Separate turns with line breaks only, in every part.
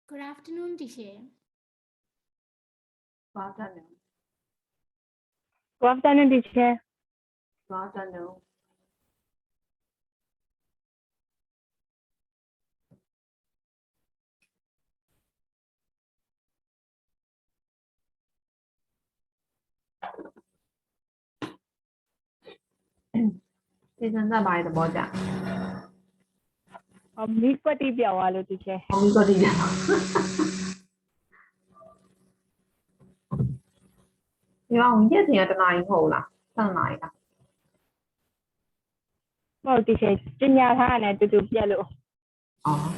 Good afternoon, teacher.
Good afternoon.
Good afternoon, teacher.
Good afternoon.这正在把你的包夹。
米个地表啊，刘 teacher。
米个地表。你話唔知成日就嗌好啦，真係嗌㗎。
冇 teacher，專家他呢就變了。
哦。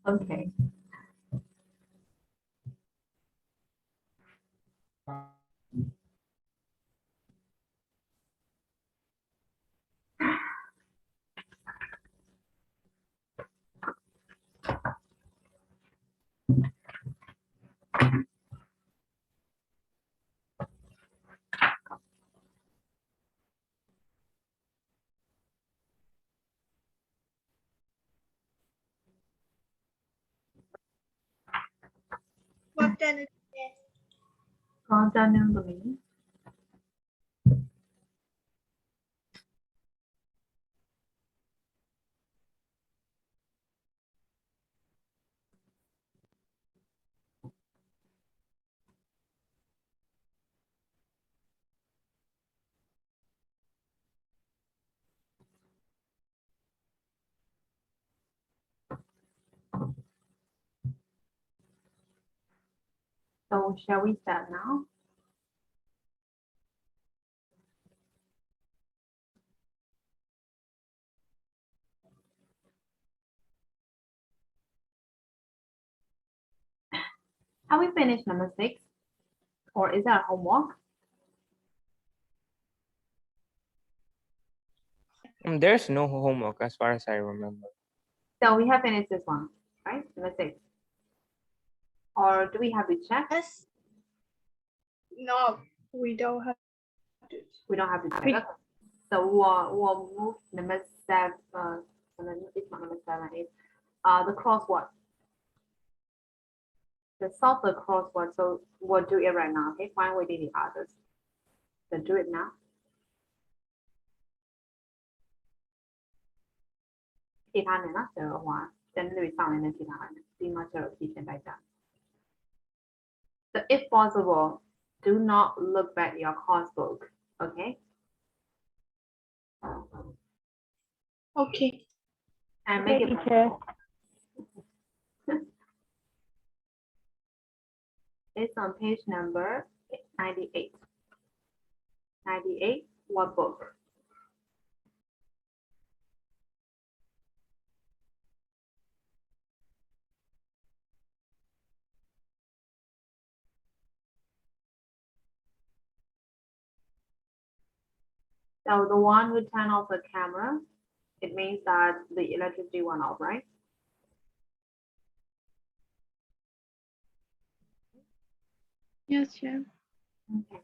OK。Con afternoon သမီး So shall we start now? Have we finished number 6? Or is that homework?
There's no homework as far as I remember.
So we have finished this one, right? Number 6. Or do we have to check?
Yes. No, we don't have to.
We don't have to check. Okay. So we'll move number 7. It's not number 7. It's the crossword. The solve the crossword. So we'll do it right now. Okay, fine waiting the others. So do it now. ဖြေထားမယ်နော်ကျွန်တော်ဟိုတန်းတွေစောင့်နေနေဖြေထားတယ်ပြီးမှကျွန်တော်ဖြေတင်လိုက်တာ So if possible do not look back your course book, okay?
Okay.
And make it
teacher.
It's on page number 98. 98, what book? So the one who turned off the camera, it means that the electricity went off, right?
Yes, yeah.
Okay.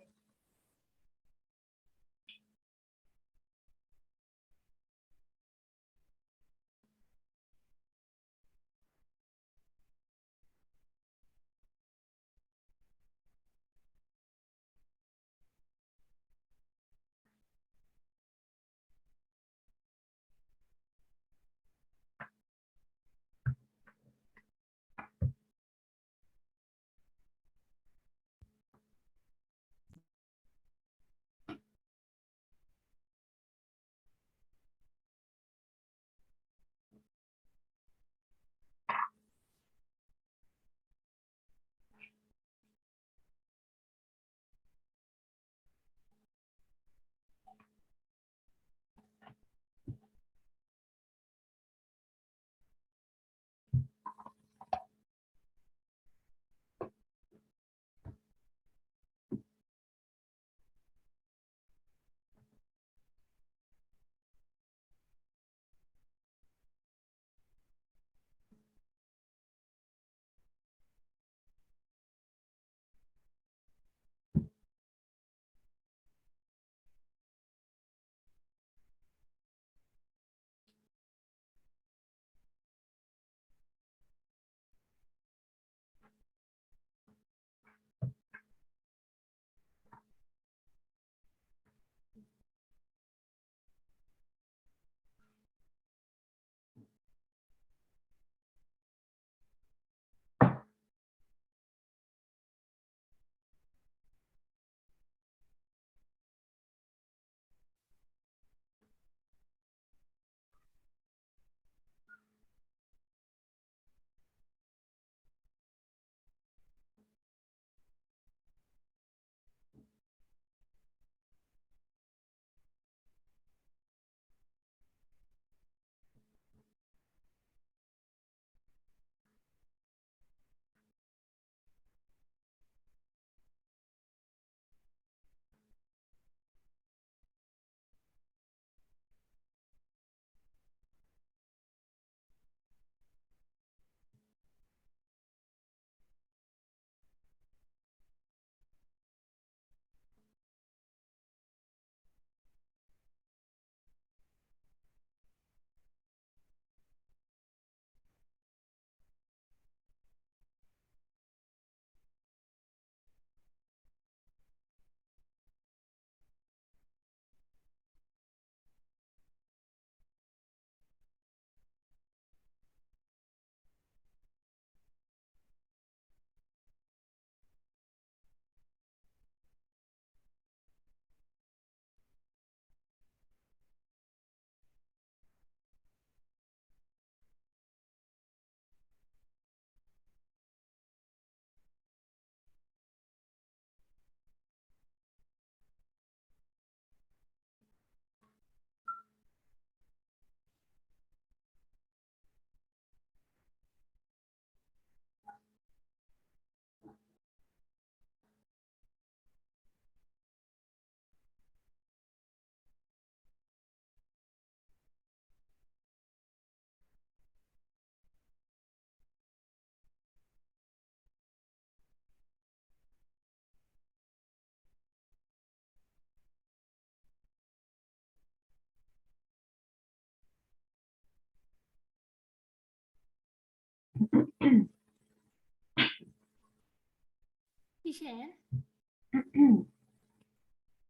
Teacher,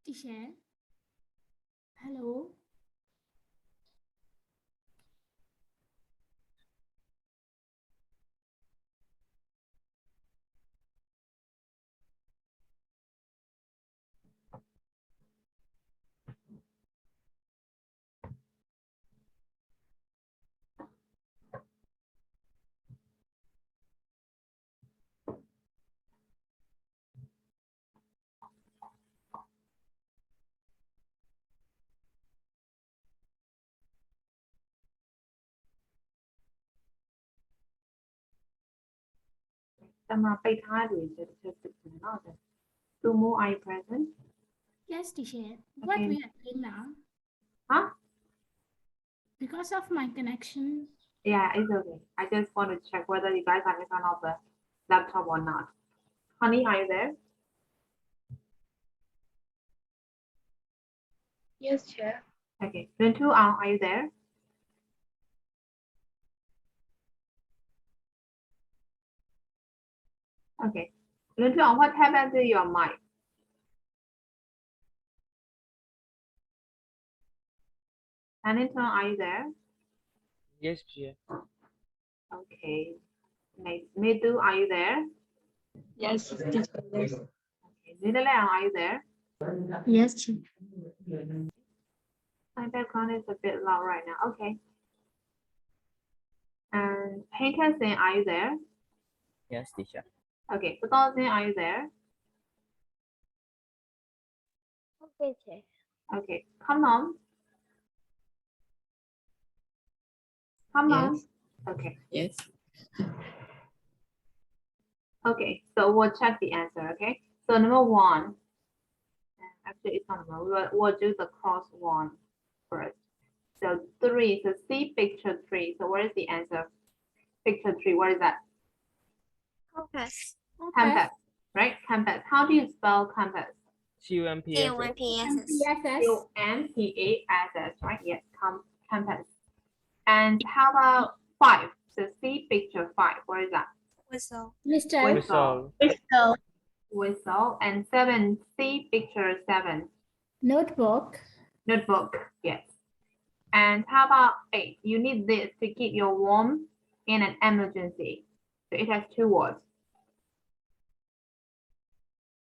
teacher. Hello.
Sumo, are you present?
Yes, teacher. What
Okay.
we are doing now?
Huh?
Because of my connection.
Yeah, it's okay. I just want to check whether you guys are in front of the laptop or not. Honey, are you there?
Yes, Chair.
Okay. Rentu, are you there? Okay. Rentu, what happened to your mic? Anton, are you there?
Yes, teacher.
Okay. Medu, are you there?
Yes, teacher. Yes.
Okay. Netherlands, are you there?
Yes, Chair.
My background is a bit loud right now. Okay. And Hankerson, are you there?
Yes, teacher.
Okay. Budolzin, are you there?
Okay, Chair.
Okay. Come on. Come on. Okay.
Yes.
Okay. So we'll check the answer. Okay. So number one. Actually, it's not number. We'll do the cross one first. So 3. So see picture 3. So what is the answer? Picture 3. What is that?
Compass.
Compass. Right? Compass. How do you spell compass?
CUMPS.
CUMPSS.
COMPASS, right? Yes, compass. And how about 5? So see picture 5. What is that?
Whistle.
Mr.
Whistle.
Whistle.
Whistle. And 7. See picture 7.
Notebook.
Notebook. Yes. And how about 8? You need this to keep you warm in an emergency. So it has 2 words.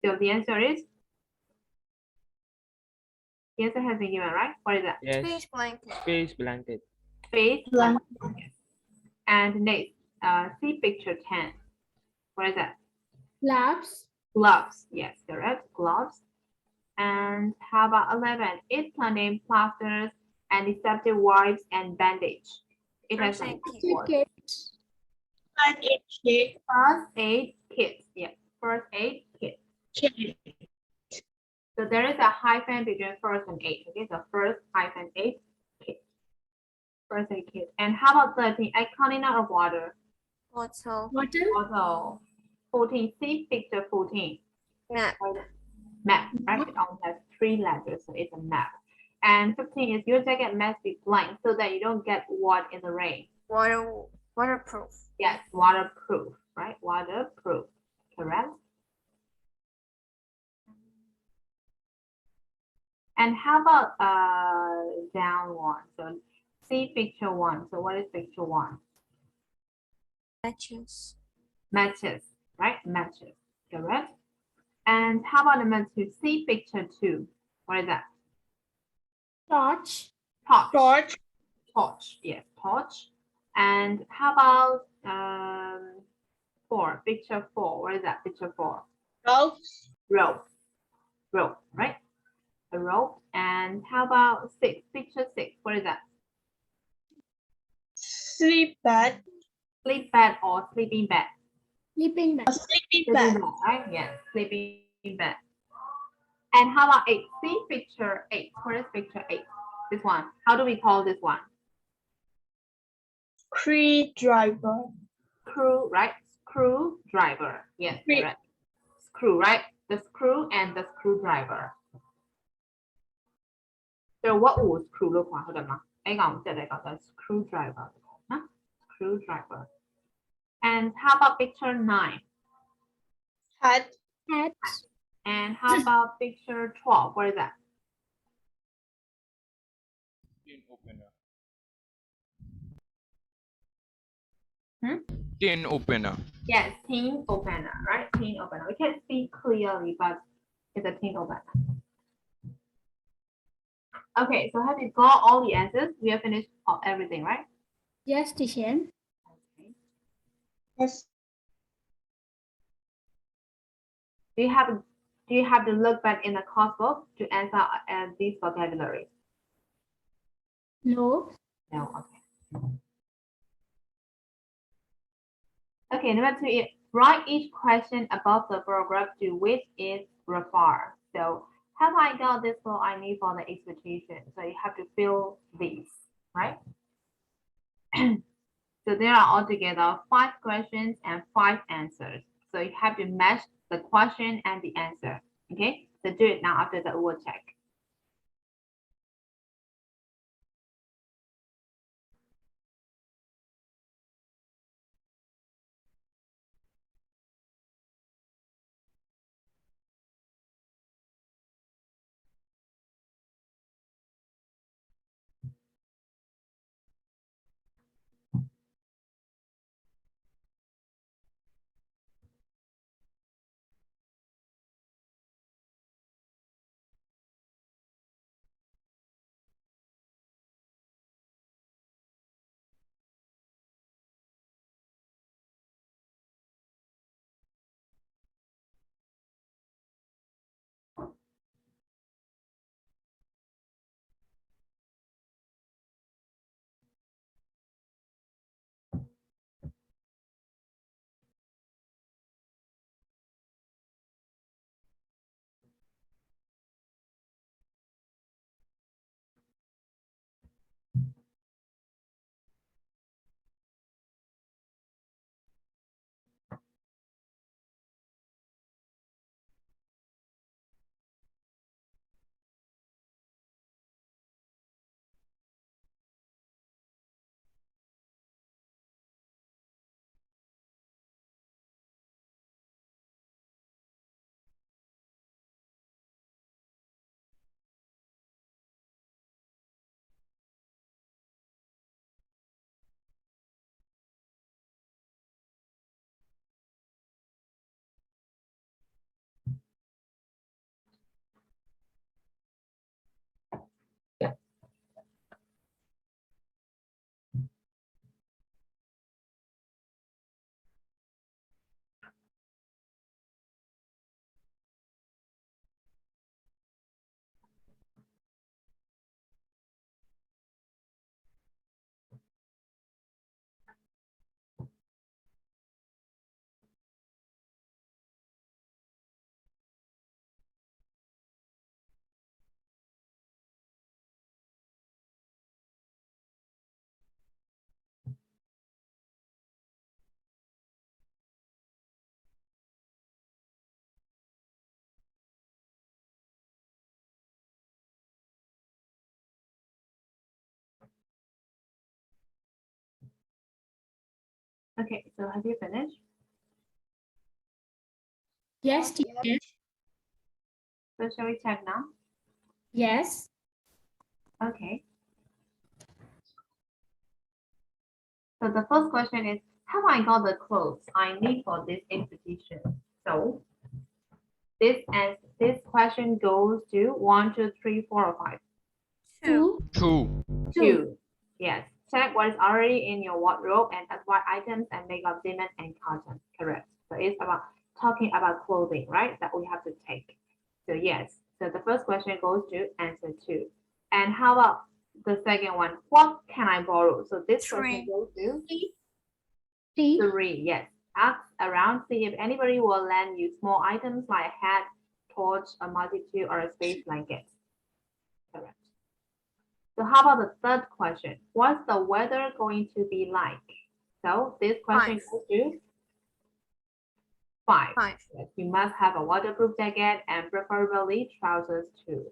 So the answer is? The answer has been given, right? What is that?
Yes.
Space blanket.
Space blanket.
Space
Blanket.
blanket. And next, see picture 10. What is that?
Gloves.
Gloves. Yes, correct. Gloves. And how about 11? It's contains plasters, antiseptic wipes, and bandage. It has
First aid
some
kit.
words.
Kit.
First aid kit. Yes, first aid kit. So there is a hyphen between first and aid. Okay, so first hyphen aid kit. First aid kit. And how about 13? A container of water.
Bottle.
Bottle.
Also 14. See picture 14.
Map.
Map, right? It only has 3 letters, so it's a map. And 15 is your jacket must be blank so that you don't get wet in the rain.
Waterproof.
Yes, waterproof, right? Waterproof, correct? And how about down one? So see picture 1. So what is picture 1?
Matches.
Matches, right? Matches, correct? And how about number 2? See picture 2. What is that?
Torch.
Torch. Torch, yes, torch. And how about 4? Picture 4. What is that? Picture 4. Rope. Rope, right? A rope. And how about 6? Picture 6. What is that?
Sleep bag.
Sleep bed or sleeping bed?
Sleeping bag.
Sleeping bed, right? Yes, sleeping bed. And how about 8? See picture 8. What is picture 8? This one. How do we call this one?
Screwdriver.
Screw, right? Screwdriver. Yes,
Screw.
correct. Screw, right? The screw and the screwdriver. So what would screw look like? ဟုတ်တယ်မလားအဲ့ကောင်တက်တဲ့ကောင်က screwdriver နော် screwdriver. And how about picture 9?
Hat.
Hat.
And how about picture 12? What is that?
Tin opener.
Hmm?
Tin opener.
Yes, tin opener, right? Tin opener. We can't see clearly, but it's a tin opener. Okay, so have you got all the answers? We have finished everything, right?
Yes, teacher.
Okay.
Yes.
Do you have to look back in the course book to answer these vocabularies?
No.
No, okay. Okay, number 2 is write each question above the paragraph to which it refers. So, have I got this what I need for the expectation? So you have to fill these, right? So there are altogether 5 questions and 5 answers. So you have to match the question and the answer. Okay, so do it now after the word check. Okay, so have you finished?
Yes, teacher.
So shall we check now?
Yes.
Okay. So the first question is, have I got the clothes I need for this expedition? So this question goes to 1, 2, 3, 4, or 5.
2.
2.
2. Yes. Check what is already in your wardrobe and acquire items and make up linen and cotton. Correct. So it's about talking about clothing, right? That we have to take. So yes. So the first question goes to answer 2. And how about the second one? What can I borrow? So this question
3.
goes to
3.
3. Yes. Ask around, see if anybody will lend you small items like a hat, torch, a multitude, or a space blanket. Correct. So how about the third question? What's the weather going to be like? So this question
5.
goes to 5.
5.
Yes, you must have a waterproof jacket and preferably trousers too.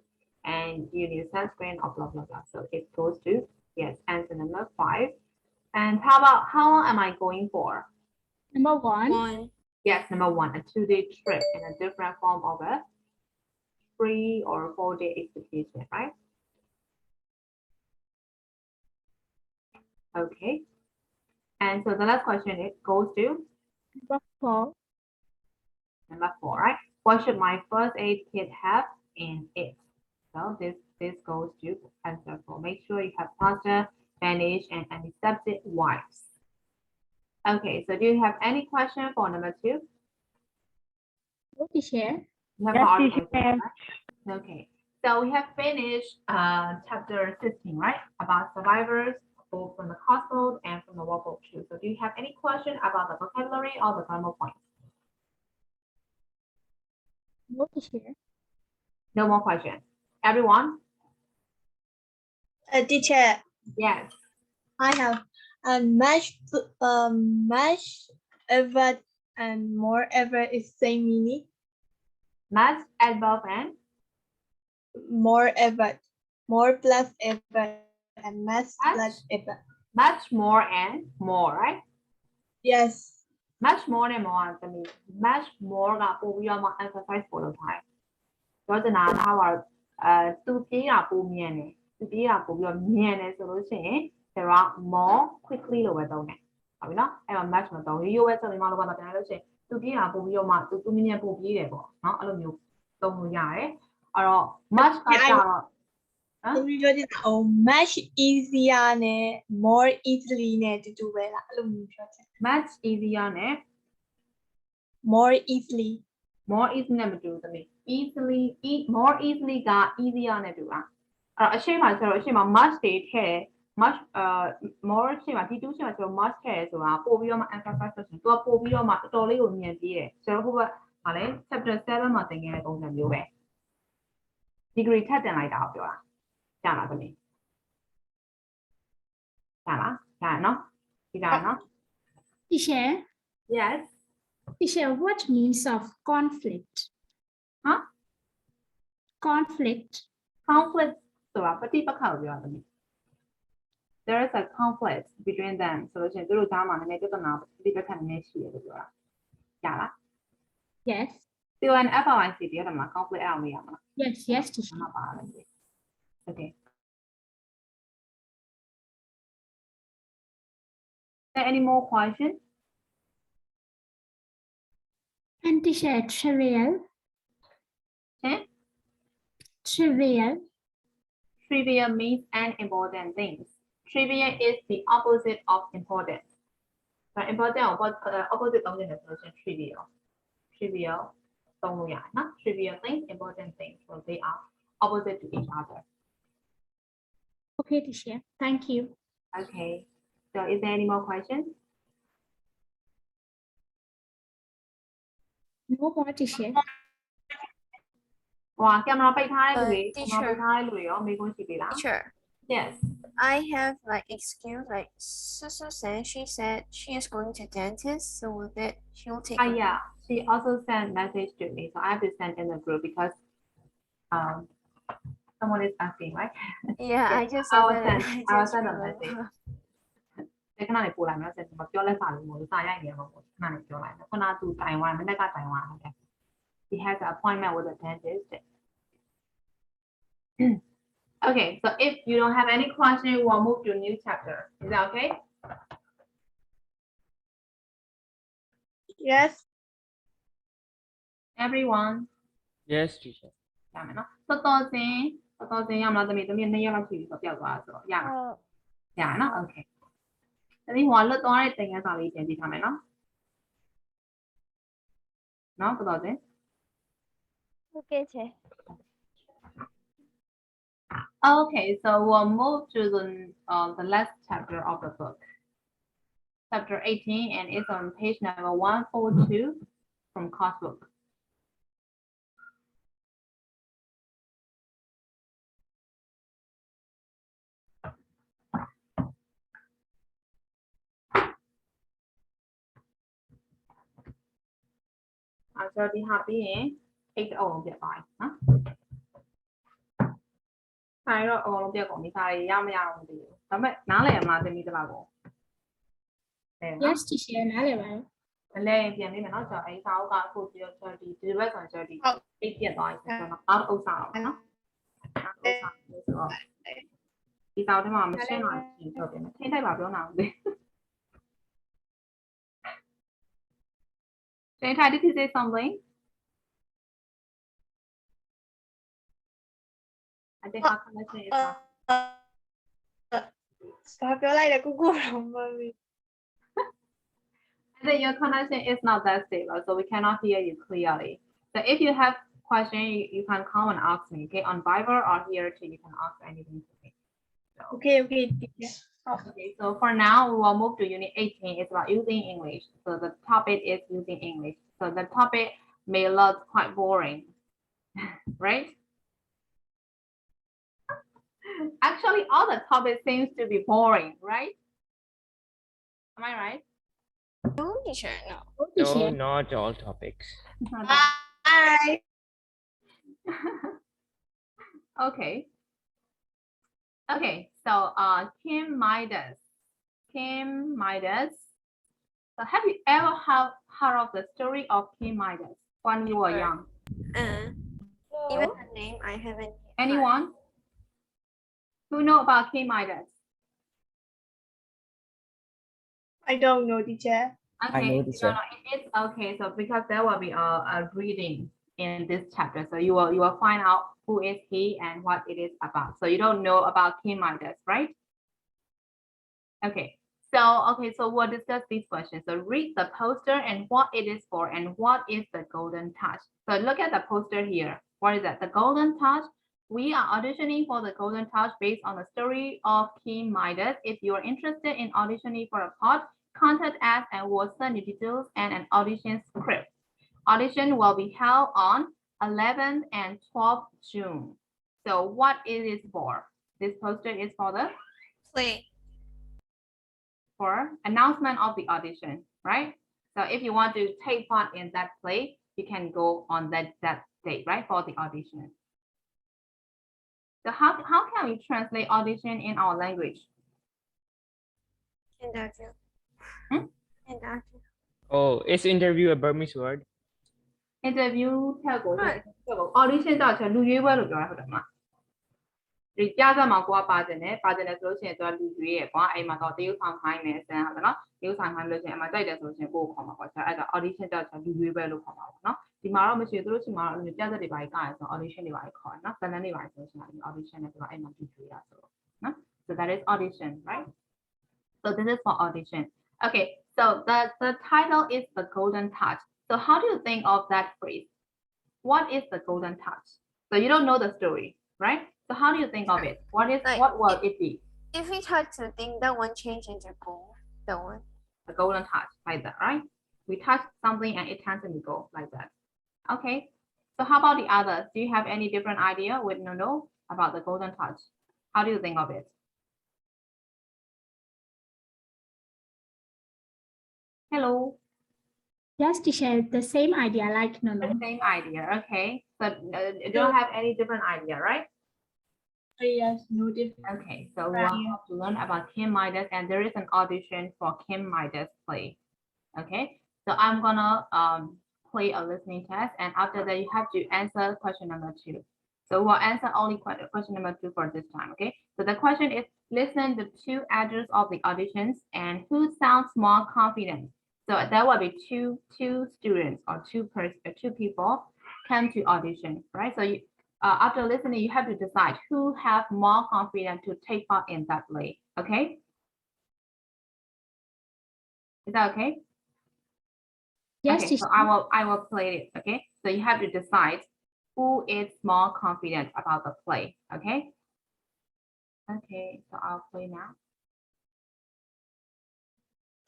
And you need sunscreen or blah, blah, blah. So it goes to, yes, answer number 5. And how about how long am I going for?
Number 1.
1.
Yes, number 1, a 2-day trip in a different form of a 3 or 4-day vacation, right? Okay. And so the last question it goes to
Number 4.
number 4, right? What should my first aid kit have in it? So this goes to answer 4. Make sure you have plaster, bandage, and antiseptic wipes. Okay, so do you have any question for number 2?
No, teacher.
You have
Yes,
already
teacher.
answered, right? Okay, so we have finished chapter 15, right? About survivors, both from the hospital and from the workbook too. So do you have any question about the vocabulary or the grammar points?
No, teacher.
No more questions. Everyone?
Teacher,
Yes.
I have much ever and more ever is same meaning.
Much, above, and
More ever, more plus ever, and much plus ever.
much more and more, right?
Yes.
Much more and more တမီ much more ကပို့ပြီးတော့မှ emphasize ပို့လုပ်ထားတယ်။ပြောချင်တာကထားပါသူပြေးတာပိုမြန်တယ်။သူပြေးတာပိုပြီးတော့မြန်တယ်ဆိုလို့ရှိရင် there are more quickly လို့ပဲသုံးတယ်။ဟုတ်ပြီနော်။အဲ့တော့ much မသုံးရိုးရိုးပဲဆိုပြီးမှလို့ကတော့ပြန်လို့ရှိရင်သူပြေးတာပိုပြီးတော့မှသူမြင်ပို့ပြေးတယ်ပေါ့နော်။အဲ့လိုမျိုးသုံးလို့ရတယ်။အဲ့တော့ much ကကြတော့
သမီးပြောချင်တာ much easier နဲ့ more easily နဲ့တူတူပဲလားအဲ့လိုမျိုးပြောချင်
much easier နဲ့
more easily
more easy နဲ့မတူဘူးသမီး easily more easily က easier နဲ့တူတာအဲ့တော့အရှိမကျတော့အရှိမ much တွေထည့် much more ရှိမဒီ2ရှိမကျတော့ much ထည့်ဆိုတာပို့ပြီးတော့မှ emphasize ဆိုရင်သူကပို့ပြီးတော့မှတော်တော်လေးကိုမြင်ပြီးတယ်ကျတော့ဟိုဘက်ဟာလေ chapter 7မှာသင်ခဲ့တဲ့ပုံစံမျိုးပဲ degree ထပ်တင်လိုက်တာကိုပြောတာကြားလားသမီးကြားလားကြားနော်ဒီကြားနော်
Teacher.
yes
Teacher, what means of conflict?
Huh?
Conflict.
conflict ဆိုတာပဋိပက္ခကိုပြောတာသမီး there is a conflict between them ဆိုလို့ရှိရင်သူတို့ကြားမှာနည်းနည်းပြဿနာပဋိပက္ခနည်းနည်းရှိတယ်လို့ပြောတာကြားလား
Yes.
CON FOIC ပြောတယ်မှာ conflict အောင်မေးရမှာ
Yes, teacher.
လားပါပါမယ် okay any more questions
And teacher, trivial.
okay
Trivial.
trivial means unimportant things trivial is the opposite of important but important opposite သုံးတယ်ဆိုလို့ရှိရင် trivial သုံးလို့ရတယ်နော် trivial things important things so they are opposite to each other
Okay, teacher. Thank you.
okay so is there any more questions
No more, teacher.
ဟိုကင်မရာပိတ်ထားတဲ့လူတွေ
teacher
ကင်မရာပိတ်ထားတဲ့လူတွေရောမေးခွန်းရှိသေးလား
Teacher,
yes
I have like excuse like Susu said she said she is going to dentist, so with it she'll take.
yeah she also sent message to me so I have to send in the group because someone is asking right
Yeah, I just
I
said
will
that.
send
I
I will
just
send a
realized.
message ဒီခဏလေးပို့လိုက်မယ်ဆက်မပြောလဲစာလို့မလို့စာရိုက်နေမှာပေါ့ခဏလေးပြောလိုက်မယ်ခုနကသူတိုင်ဝမ်မနေ့ကတိုင်ဝမ်ဟုတ်တယ် he has an appointment with a dentist okay so if you don't have any question we'll move to a new chapter is that okay
yes
everyone
Yes, teacher.
ရမယ်နော်တော်တော်စင်ရမလားသမီး2ရက်လောက်ရှိပြီဆိုတော့ပျောက်သွားတာဆိုတော့ရမယ်ရမယ်နော် okay သမီးဟိုလွတ်သွားတဲ့သင်ခန်းစာလေးတင်ပြထားမယ်နော်နော်တော်တော်စင်
Okay, teacher.
Okay, so we'll move to the last chapter of the book. Chapter 18, and it's on page number 142 from course book. So be happy and take the old bit by, huh? ဆိုင်တော့အကုန်လုံးပြက်ကုန်ပြီစာတွေရမရတော့မသိဘူးဒါပေမဲ့နားလည်ရမလားသမီးတလားကို
Yes, teacher. Nale.
လဲရင်ပြန်ပေးမယ်နော်ကျွန်တော်အဲ့စာအုပ်ကအခုပြီးတော့30ဒီဘက်ဆိုရင်30
ဟုတ်
8ပြတ်သွားပြီဆိုတော့နောက်ဥစ္စာအောင်နော်နောက်ဥစ္စာလို့ဆိုတော့ဒီစာအုပ်ထဲမှာမရှင်းတော့ရှင်းပြောပြမယ်ထိထိုက်ပါပြောနာအောင်လေထိထိုက် did you say something I think our connection is not
ဘာပြောလိုက်လဲကိုကိုတော့မမီ
I think your connection is not that stable, so we cannot hear you clearly. So if you have question, you can come and ask me, okay? On Viber or here too, you can ask anything to me.
okay teacher
Okay, so for now, we will move to Unit 18. It's about using English. So the topic is using English. So the topic may look quite boring, right? Actually, all the topics seems to be boring, right? Am I right?
No, teacher, no.
No, not all topics.
bye
Okay. Okay, so Kim Midas. So have you ever heard of the story of Kim Midas when you were young?
Even her name, I haven't.
Anyone who know about Kim Midas?
I don't know teacher
Okay,
know
you
this
don't
one.
know. It's okay. So because there will be a reading in this chapter, so you will find out who is he and what it is about. So you don't know about Kim Midas, right? Okay. So we'll discuss these questions. So read the poster and what it is for and what is the golden touch. So look at the poster here. What is that? The golden touch. We are auditioning for the golden touch based on the story of Kim Midas. If you are interested in auditioning for a part, contact us and we'll send you details and an audition script. Audition will be held on 11th and 12th June. So what it is for? This poster is for the announcement of the audition, right? So if you want to take part in that play, you can go on that date, right, for the audition. So how can we translate audition in our language?
Interview.
Hmm?
Interview.
Oh, is interview a Burmese word?
Interview ထက်ကို audition တော့ကျွန်တော်လူရွေးပွဲလို့ပြောတာဟုတ်တယ်မလားဒီပြဿနာမှာကိုကပါတယ်ဆိုလို့ရှိရင်သူကလူရွေးရယ်ကွာအဲ့မှာတော့တရုပ်ဆောင်ခိုင်းမယ်စမ်းဟုတ်တယ်နော်တရုပ်ဆောင်ခိုင်းလို့ရှိရင်အမှကြိုက်တယ်ဆိုလို့ရှိရင်ကိုကိုခေါ်မှာပေါ့ကျွန်တော်အဲ့ဒါ audition တော့ကျွန်တော်လူရွေးပွဲလို့ခေါ်မှာပေါ့နော်ဒီမှာတော့မရှိဘူးသူတို့ရှိမှာတော့ပြဿနာတွေပါကြီးကရဆို audition တွေပါကြီးခေါ်တယ်နော်ဇာတ်လမ်းတွေပါကြီးဆိုလို့ရှိရင် audition နဲ့သူကအဲ့မှာလူရွေးတာဆိုတော့နော် so that is audition right so this is for audition okay so the title is the golden touch so how do you think of that phrase what is the golden touch so you don't know the story right so how do you think of it what will it be
If we touch the thing, that one change into gold. That one.
a golden touch like that, right? We touch something and it turns into gold like that. Okay. So how about the others? Do you have any different idea with no about the golden touch? How do you think of it? Hello.
Yes, teacher, the same idea like no.
The same idea. Okay. So you don't have any different idea, right?
yes no different
Okay, so we'll have to learn about Kim Midas and there is an audition for Kim Midas play. Okay, so I'm gonna play a listening test and after that you have to answer question number 2. So we'll answer only question number 2 for this time, okay? So the question is listen to 2 actors of the auditions and who sounds more confident. So there will be two students or two people come to audition, right? So you after listening, you have to decide who have more confidence to take part in that play. Okay? Is that okay?
Yes,
Okay,
teacher.
so I will play it. Okay, so you have to decide who is more confident about the play. Okay. Okay, so I'll play now.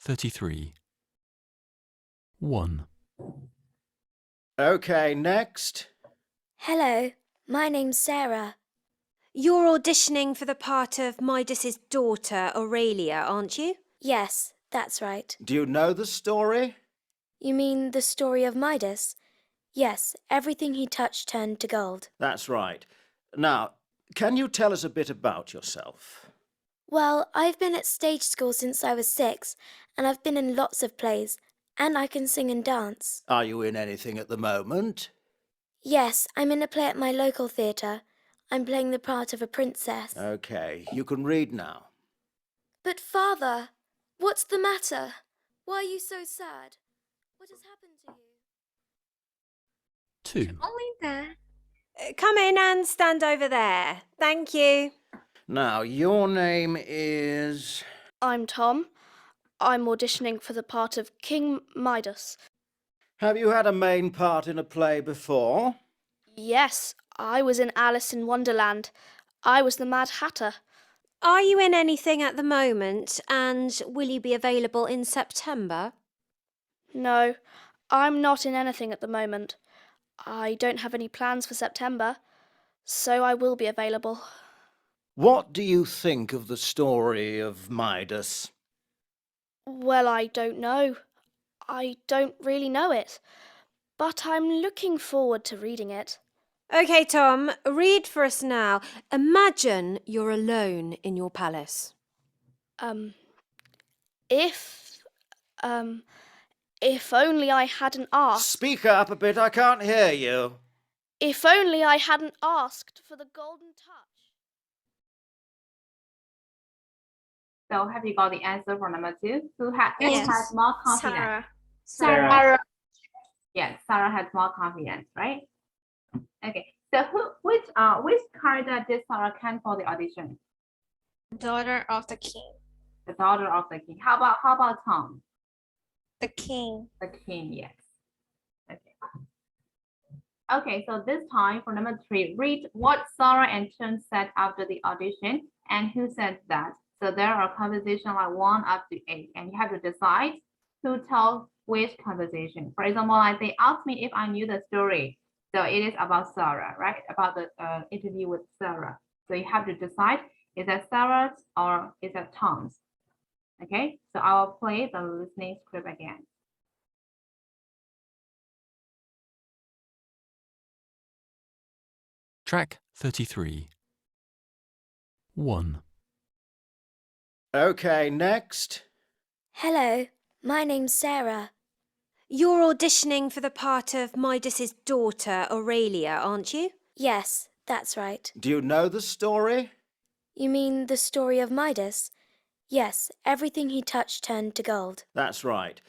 33. 1.
Okay, next.
Hello, my name's Sarah.
You're auditioning for the part of Midas's daughter, Aurelia, aren't you?
Yes, that's right.
Do you know the story?
You mean the story of Midas? Yes, everything he touched turned to gold.
That's right. Now, can you tell us a bit about yourself?
Well, I've been at stage school since I was 6, and I've been in lots of plays, and I can sing and dance.
Are you in anything at the moment?
Yes, I'm in a play at my local theatre. I'm playing the part of a princess.
Okay, you can read now.
But father, what's the matter? Why are you so sad? What has happened to you?
2.
Only that.
Come in and stand over there. Thank you.
Now, your name is...
I'm Tom. I'm auditioning for the part of King Midas.
Have you had a main part in a play before?
Yes, I was in Alice in Wonderland. I was the Mad Hatter.
Are you in anything at the moment, and will you be available in September?
No, I'm not in anything at the moment. I don't have any plans for September, so I will be available.
What do you think of the story of Midas?
Well, I don't know. I don't really know it, but I'm looking forward to reading it.
OK, Tom, read for us now. Imagine you're alone in your palace.
If only I hadn't asked.
Speak up a bit, I can't hear you.
If only I hadn't asked for the golden touch.
So have you got the answer for number 2? Who has
Yes.
more confidence?
Sarah.
Yes, Sarah has more confidence, right? Okay. So which character did Sarah cast for the audition?
Daughter of the king.
The daughter of the king. How about Tom?
The king.
The king, yes. Okay. Okay, so this time for number 3, read what Sarah and Chen said after the audition and who said that. So there are conversations like 1 up to 8, and you have to decide who tells which conversation. For example, like they asked me if I knew the story. So it is about Sarah, right? About the interview with Sarah. So you have to decide, is that Sarah's or is that Tom's? Okay, so I will play the listening script again.
Track 33. 1.
Okay, next.
Hello, my name's Sarah.
You're auditioning for the part of Midas's daughter, Aurelia, aren't you?
Yes, that's right.
Do you know the story?
You mean the story of Midas? Yes, everything he touched turned to gold.
That's right.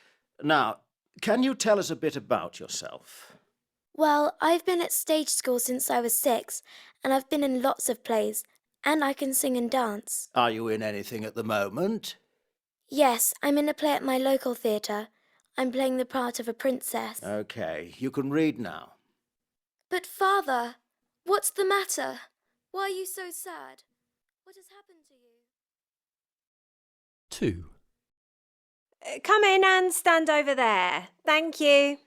Now, can you tell us a bit about yourself?
Well, I've been at stage school since I was 6, and I've been in lots of plays, and I can sing and dance.
Are you in anything at the moment?
Yes, I'm in a play at my local theatre. I'm playing the part of a princess.
Okay, you can read now.
But father, what's the matter? Why are you so sad? What has happened to you?
2.
Come in and stand over there. Thank you.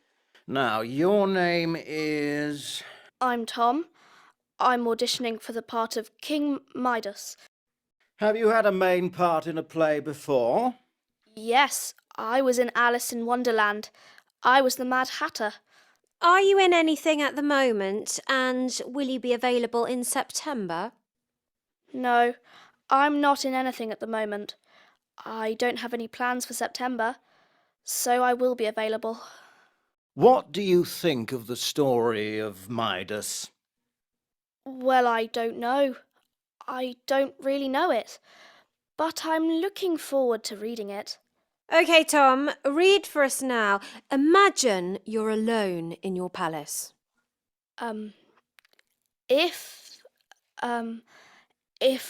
Now, your name is...
I'm Tom. I'm auditioning for the part of King Midas.
Have you had a main part in a play before?
Yes, I was in Alice in Wonderland. I was the Mad Hatter.
Are you in anything at the moment, and will you be available in September?
No, I'm not in anything at the moment. I don't have any plans for September, so I will be available.
What do you think of the story of Midas?
Well, I don't know. I don't really know it, but I'm looking forward to reading it.
OK, Tom, read for us now. Imagine you're alone in your palace.
If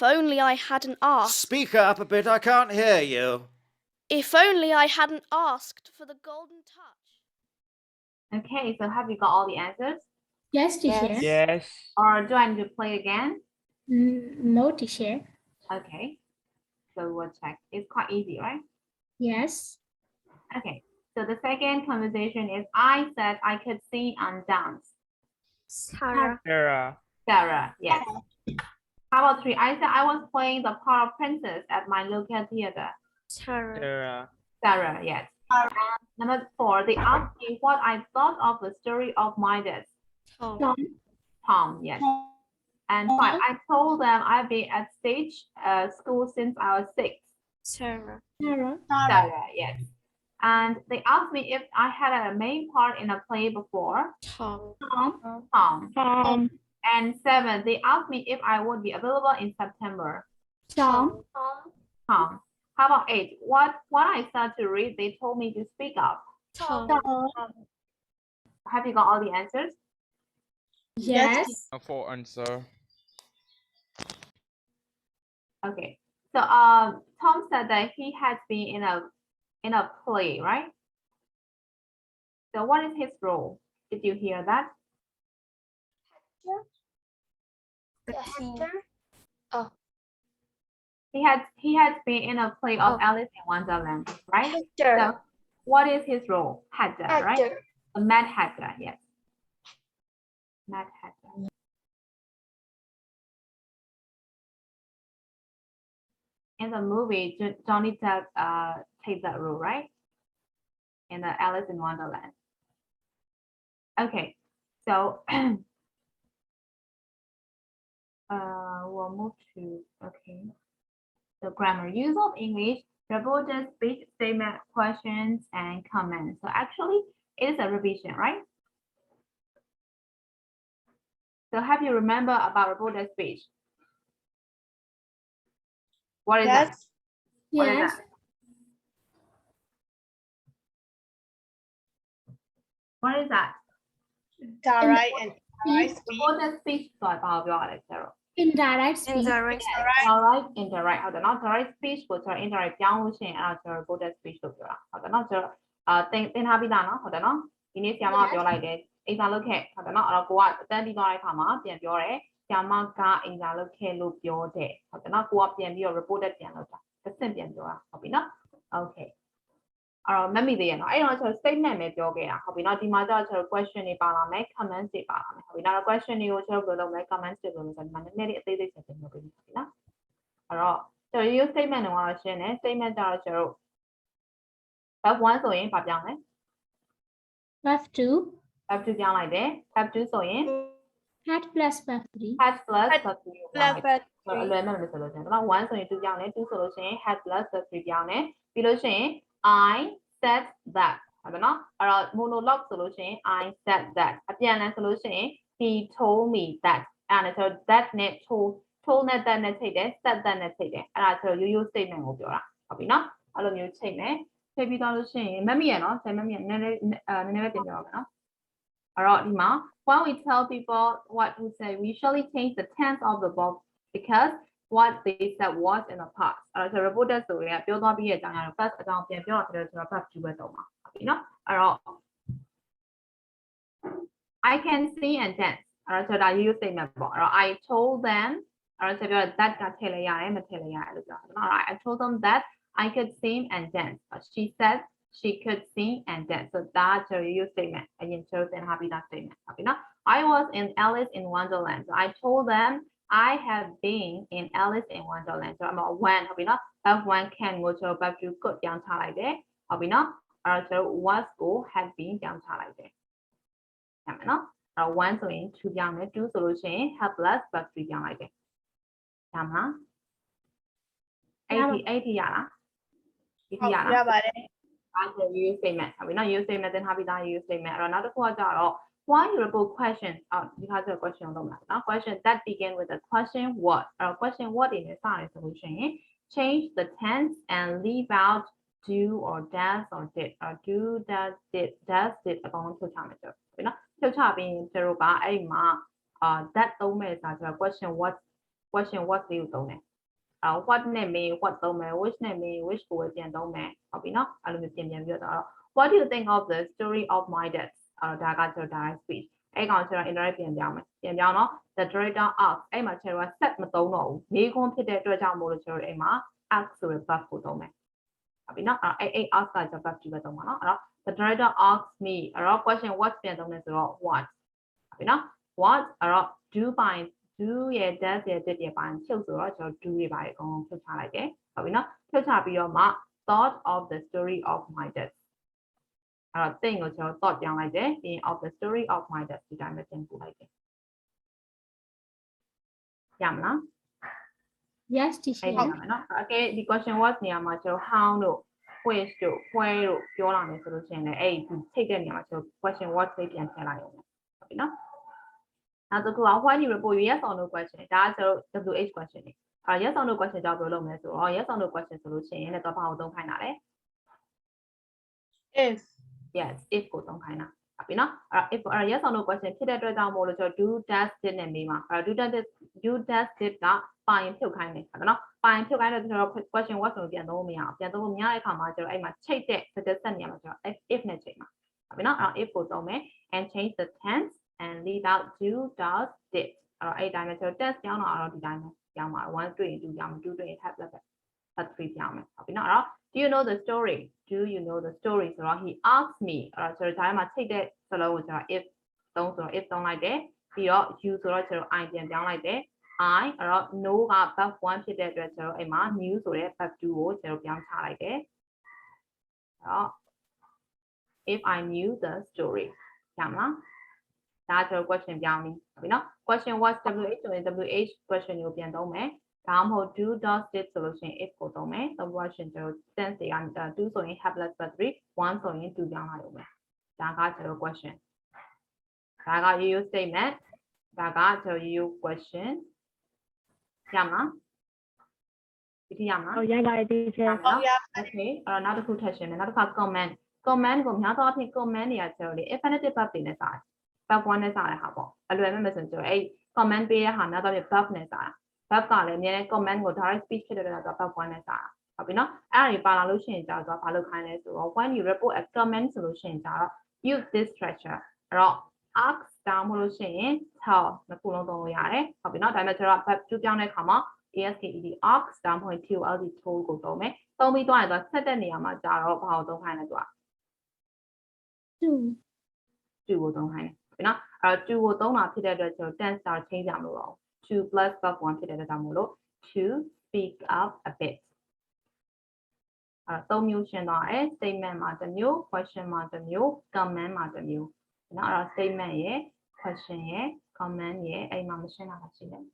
only I hadn't asked.
Speak up a bit, I can't hear you.
If only I hadn't asked for the golden touch.
Okay, so have you got all the answers?
Yes, teacher.
Yes.
Or do I need to play again?
No, teacher.
Okay, so we'll check. It's quite easy, right?
Yes.
Okay, so the second conversation is I said I could sing and dance.
Sarah.
Sarah.
Sarah, yes. How about 3? I said I was playing the part of princess at my local theater.
Sarah.
Sarah.
Sarah, yes. And number 4, they asked me what I thought of the story of Midas.
Tom.
Tom, yes. And 5, I told them I've been at stage school since I was 6.
Sarah.
Sarah.
Sarah, yes. And they asked me if I had a main part in a play before.
Tom.
Tom. And 7, they asked me if I would be available in September.
Tom.
Tom. How about 8? What I start to read, they told me to speak up.
Tom.
Have you got all the answers?
Yes.
For answer.
Okay. So Tom said that he has been in a play, right? So what is his role? Did you hear that?
The king.
He has been in a play of
Oh.
Alice in Wonderland, right? So what is his role? Hatter, right? A Mad Hatter, yes. Mad Hatter. In the movie, Johnny Depp takes that role, right? In the Alice in Wonderland. Okay, so we'll move to the grammar. Use of English, reported speech, statement, questions, and comments. So actually, it is a revision, right? So have you remember about reported speech? What is that?
Yes.
What is
Yes.
that? What is that?
Direct and indirect speech.
Reported speech ဆိုတာဘာပြောရလဲဆရာတို့
Indirect speech.
Indirect.
Alright, indirect ဟုတ်တယ်နော် direct speech ကိုကျွန်တော် indirect ပြောင်းလို့ရှိရင်အဲ့ဒါကျွန်တော် reported speech လို့ပြောတာဟုတ်တယ်နော်ကျွန်တော်သင်ထားပြီးသားနော်ဟုတ်တယ်နော်ဒီနေ့ဆရာမကပြောလိုက်တယ်အိမ်စာလုပ်ခဲ့ဟုတ်တယ်နော်အဲ့တော့ကိုကအတန်းပြီးသွားတဲ့အခါမှာပြန်ပြောတယ်ဆရာမကအိမ်စာလုပ်ခဲ့လို့ပြောတယ်ဟုတ်တယ်နော်ကိုကပြန်ပြီးတော့ reported ပြန်လုပ်တာတစ်ဆင့်ပြန်ပြောတာဟုတ်ပြီနော် okay အဲ့တော့မမိသေးရနော်အဲ့တော့ကျွန်တော် statement ပဲပြောခဲ့တာဟုတ်ပြီနော်ဒီမှာကျတော့ကျွန်တော် question တွေပါလာမယ် comments တွေပါလာမယ်ဟုတ်ပြီနော် question တွေကိုကျွန်တော်ဘယ်လိုလုပ်မလဲ comments တွေဘယ်လိုလုပ်မလဲဒီမှာနည်းနည်းလေးအသေးစိတ်ဆက်တင်ပြပေးမယ်ဟုတ်ပြီနော်အဲ့တော့ကျွန်တော်ရိုး statement တွေကတော့ရှင်းတယ် statement ကျတော့ကျွန်တော် F1 ဆိုရင်ဘာပြောင်းလဲ
F2.
F2 ပြောင်းလိုက်တယ် F2 ဆိုရင်
Had plus F3.
had plus F3 ကိုပြောင်းလိုက်တယ်
Plus
အလွယ်မဲ့လို့ဆိုလို့ရှင်နော်1ဆိုရင်2ပြောင်းတယ်2ဆိုလို့ရှိရင် had plus 3 ပြောင်းတယ်ပြီးလို့ရှိရင် I said that ဟုတ်တယ်နော်အဲ့တော့ monologue ဆိုလို့ရှိရင် I said that အပြန်လည်ဆိုလို့ရှိရင် he told me that အဲ့ဒါနဲ့ဆို that နဲ့ told နဲ့ that နဲ့ချိန်တယ် said that နဲ့ချိန်တယ်အဲ့ဒါဆိုရိုးရိုး statement ကိုပြောတာဟုတ်ပြီနော်အဲ့လိုမျိုးချိန်မယ်ချိန်ပြီးသွားလို့ရှိရင်မမိရနော်ချိန်မမိရနည်းနည်းပဲပြင်ပြပါမယ်နော်အဲ့တော့ဒီမှာ when we tell people what to say we usually change the tense of the verb because what they said was in the past အဲ့တော့ reported ဆိုရင်ပြောသွားပြီးရဲ့အကြောင်းအရာ past အကြောင်းပြန်ပြောတာဖြစ်တဲ့ကျွန်တော် verb 2ပဲတော့မှာဟုတ်ပြီနော်အဲ့တော့ I can sing and dance အဲ့တော့ကျွန်တော်ဒါ use statement ပေါ့အဲ့တော့ I told them အဲ့တော့ကျွန်တော် that ကထည့်လိုက်ရတယ်မထည့်လိုက်ရတယ်လို့ပြောတာနော် I told them that I could sing and dance she said she could sing and dance so that's a use statement အရင်ကျွန်တော်သင်ထားပြီးသား statement ဟုတ်ပြီနော် I was in Alice in Wonderland so I told them I have been in Alice in Wonderland ဆိုတော့when ဟုတ်ပြီနော် F1 can ကိုကျွန်တော် verb 2 ကိုပြောင်းချလိုက်တယ်ဟုတ်ပြီနော်အဲ့တော့ကျွန်တော် was ကို had been ပြောင်းချလိုက်တယ်ရမယ်နော်အဲ့တော့1ဆိုရင်2ပြောင်းမယ်2ဆိုလို့ရှိရင် had plus verb 3ပြောင်းလိုက်တယ်ရမလား80ရလားဒီရလား
ရပါတယ်
answer use statement ဟုတ်ပြီနော် use statement သင်ထားပြီးသား use statement အဲ့တော့နောက်တစ်ခုကကြတော့ why you report questions ဒီခါကျတော့ question လုပ်မှာနော် question that begin with the question what အဲ့တော့ question what တွေနဲ့စတယ်ဆိုလို့ရှိရင် change the tense and leave out do or does or did or do does did အကုန်လုံးထုတ်ချမယ်ဆိုတော့နော်ထုတ်ချပြီးရင်ကျတော့ကအဲ့ဒီမှာthat သုံးမယ်ဆိုတာကျတော့ question what လေးကိုသုံးတယ်what နဲ့ mean what သုံးမယ် which နဲ့ mean which ကိုပြန်သုံးမယ်ဟုတ်ပြီနော်အဲ့လိုမျိုးပြန်ပြီးတော့ what do you think of the story of my dad ဒါကကျတော့ direct speech အဲ့ကောင်ကျတော့ indirect ပြန်ပြောင်းတော့ the director asked အဲ့မှာကျတော့ set မသုံးတော့ဘူးမေးခွန်းဖြစ်တဲ့အတွက်ကြောင့်မို့လို့ကျတော့အဲ့မှာ ask ဆိုတဲ့ verb ကိုသုံးမယ်ဟုတ်ပြီနော်အဲ့ ask ကကျတော့ verb ပဲသုံးပါနော်အဲ့တော့ the director asked me အဲ့တော့ question what ပြန်သုံးမယ်ဆိုတော့ what ဟုတ်ပြီနော် what အဲ့တော့ do ရဲ့ does ရဲ့ did ရဲ့ပိုင်းချုပ်ဆိုတော့ကျွန်တော် do တွေပါအကုန်လုံးဖြုတ်ချလိုက်တယ်ဟုတ်ပြီနော်ဖြုတ်ချပြီးတော့မှ thought of the story of my dad အဲ့တော့ think ကိုကျွန်တော် thought ပြောင်းလိုက်တယ်ပြီးရင် of the story of my dad ဒီတိုင်းပဲပြန်ပို့လိုက်တယ်ရမလား
Yes, teacher.
အဲ့ဒါမယ်နော် okay ဒီ question was နေရာမှာကျွန်တော် how တို့ which တို့ where တို့ပြောလာမယ်ဆိုလို့ရှိရင်လည်းအဲ့ဒီထိတ်တဲ့နေရာမှာကျွန်တော် question what လေးပြန်ထည့်လိုက်အောင်ဟုတ်ပြီနော်နောက်တစ်ခုက when you report yes or no question ဒါကကျွန်တော် WH question တွေyes or no question ကြောင့်ဘယ်လိုလုပ်မလဲဆိုတော့ yes or no question ဆိုလို့ရှိရင်လည်းတော့ဘာကိုသုံးခိုင်းတာလဲ
if
yes if ကိုသုံးခိုင်းတာဟုတ်ပြီနော်အဲ့ if yes or no question ဖြစ်တဲ့အတွက်ကြောင့်မို့လို့ကျွန်တော် do does did နဲ့မေးမှာdo does did ကပိုင်ဖြုတ်ခိုင်းတယ်ဟုတ်နော်ပိုင်ဖြုတ်ခိုင်းတော့ကျွန်တော် question what ဆိုပြန်သုံးလို့မရအောင်ပြန်သုံးလို့မရတဲ့အခါမှာကျွန်တော်အဲ့မှာချိတ်တဲ့ set နေရာမှာကျွန်တော် if နဲ့ချိန်မှာဟုတ်ပြီနော်အဲ့ if ကိုသုံးမယ် and change the tense and leave out do does did အဲ့တိုင်းပဲကျွန်တော် tense ပြောင်းတော့ဒီတိုင်းပဲပြောင်းပါ1 တွေ့ရင်2ပြောင်းမယ်2တွေ့ရင် have လက်ပဲ 3ပြောင်းမယ်ဟုတ်ပြီနော်အဲ့တော့ do you know the story do you know the story ဆိုတော့ he asked me အဲ့တော့ကျွန်တော်ဒါထဲမှာချိန်တဲ့စလုံးကိုကျွန်တော် if သုံးဆိုတော့ if သုံးလိုက်တယ်ပြီးတော့ you ဆိုတော့ကျွန်တော် I ပြန်ပြောင်းလိုက်တယ် I အဲ့တော့ no က verb 1ဖြစ်တဲ့အတွက်ကျွန်တော်အဲ့မှာ new ဆိုတဲ့ verb 2ကိုကျွန်တော်ပြောင်းချလိုက်တယ်အဲ့တော့ if I knew the story ရမလားဒါကျွန်တော် question ပြောင်းပြီဟုတ်ပြီနော် question was WH ဆိုရင် WH question ကိုပြန်သုံးမယ်ဒါမှမဟုတ် do does did ဆိုလို့ရှိရင် if ကိုသုံးမယ် the question ကျွန်တော် tense တွေက2ဆိုရင် have less but 3 1ဆိုရင်2ပြောင်းလိုက်ရုံပဲဒါကကျွန်တော် question ဒါကရိုးရိုး statement ဒါကကျွန်တော်ရိုးရိုး question ရမလားဒီရမလား
ဟုတ်ရပါတယ် teacher
ဟုတ်ရ okay အဲ့တော့နောက်တစ်ခုထပ်ရှင်းမယ်နောက်တစ်ခါ comment ကိုများသောအားဖြင့် comment တွေကကျွန်တော်လေ infinitive verb တွေနဲ့စာတယ် verb 1နဲ့စာတဲ့ဟာပေါ့အလွယ်မဲ့မဆိုကျွန်တော်အဲ့ comment ပေးတဲ့ဟာများသောအားဖြင့် verb နဲ့စာတာ verb ကလည်းအများနဲ့ comment ကို direct speech ဖြစ်တဲ့အတွက်တော့ verb 1နဲ့စာတာဟုတ်ပြီနော်အဲ့ဒါတွေပါလာလို့ရှိရင်ကြာတော့ဘာလုပ်ခိုင်းလဲဆိုတော့ when you report a comment ဆိုလို့ရှိရင်ကြာတော့ use this structure အဲ့တော့ ask တောင်းမလို့ရှိရင် tell နှစ်ခုလုံးသုံးလို့ရတယ်ဟုတ်ပြီနော်ဒါပေမဲ့ကျွန်တော် verb 2ပြောင်းတဲ့အခါမှာ ASKED ask တောင်းမလို့ TOLD told ကိုသုံးမယ်သုံးပြီးသွားရင်တော့ဆက်တဲ့နေရာမှာကြာတော့ဘာကိုသုံးခိုင်းလဲသူက to ကိုသုံးခိုင်းတယ်နော်အဲ့တော့ to ကိုသုံးတာဖြစ်တဲ့အတွက်ကျွန်တော် tense တာ change ကြမလို့တော့ to plus verb 1ဖြစ်တဲ့အတွက်ကြောင့်မို့လို့ to speak up a bit အဲ့တော့သုံးမျိုးရှင်းသွားတယ် statement မှာတစ်မျိုး question မှာတစ်မျိုး comment မှာတစ်မျိုးနော်အဲ့တော့ statement ရယ် question ရယ် comment ရယ်အဲ့မှာမရှင်းတာရှိတယ်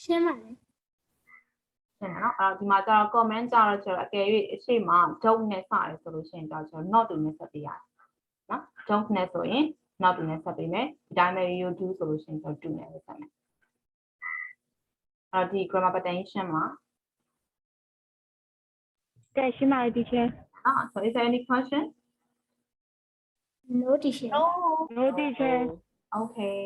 ရှင်းပါတယ်
ရှင်းတယ်နော်အဲ့တော့ဒီမှာကျတော့ comment ကျတော့ကျွန်တော်အကယ်၍အရှိမ don't နဲ့စတယ်ဆိုလို့ရှိရင်တော့ကျွန်တော် not တူနဲ့ဆက်ပေးရတယ်နော် don't နဲ့ဆိုရင် not တူနဲ့ဆက်ပေးမယ်ဒီတိုင်းပဲ you do ဆိုလို့ရှိရင်ကျွန်တော် do နဲ့ဆက်မယ်အဲ့တော့ဒီ grammar pattern ရှင်းမှာ
တဲ့ရှင်းပါတယ် teacher
so is there any question
no teacher
no teacher
okay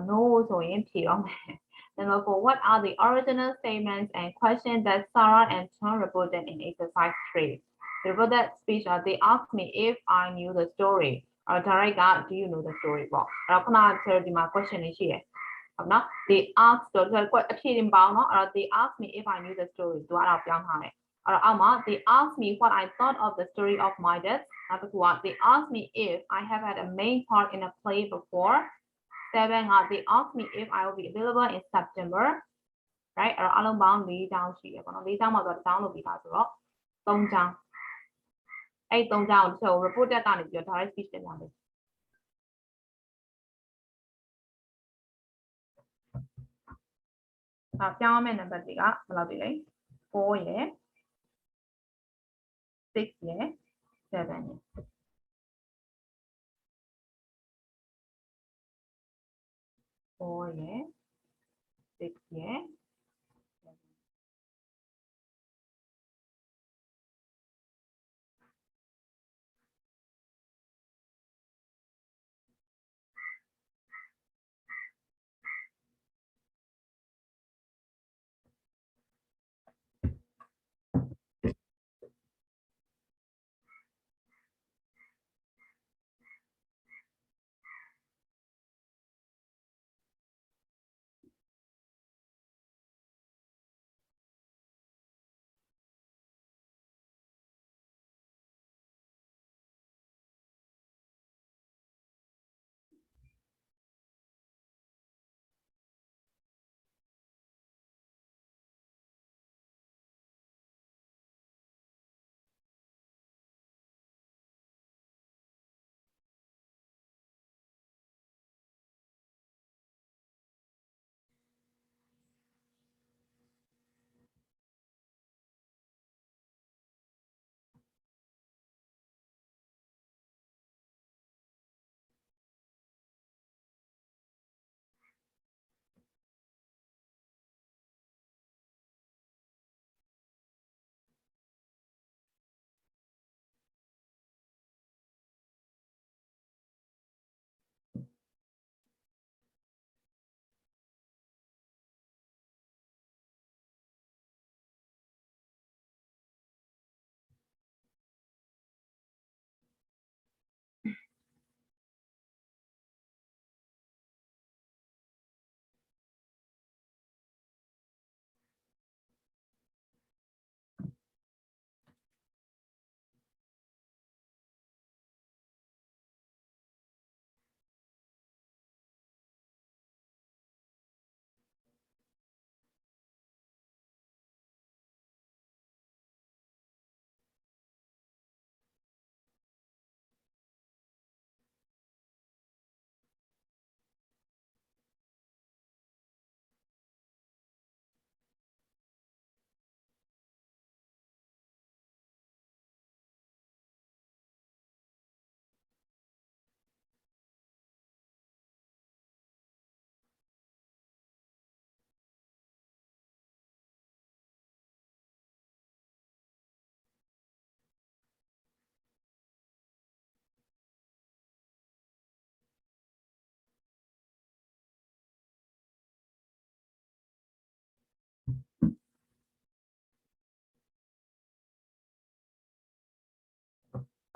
no ဆိုရင်ဖြေတော့မယ် Number 4 what are the original statements and questions that Sarah and John reported in exercise 3 they reported speech they asked me if I knew the story direct က do you know the story ပေါ့အဲ့တော့ခုနကကျွန်တော်ဒီမှာ question လေးရှိတယ်ဟုတ်နော် they asked တော့အဖြေတင်ပေါင်းနော်အဲ့တော့ they asked me if I knew the story သူအဲ့ဒါပြောင်းထားတယ်အဲ့တော့အောက်မှာ they asked me what I thought of the story of my dad နောက်တစ်ခုက they asked me if I have had a main part in a play before 7 they asked me if I will be available in September right အဲ့တော့အလုံးပေါင်း4ချောင်းရှိတယ်ပေါ့နော်4ချောင်းမှာဆိုတော့1ချောင်းလုပ်ပြီးသားဆိုတော့3ချောင်းအဲ့3ချောင်းကိုတစ်ချက် reported ကနေပြီးတော့ direct speech တင်ပြမယ်ပြောင်းရမယ့် number တွေကဘယ်လောက်တွေလဲ4ရယ်6ရယ်7ရယ်4ရယ်6ရယ်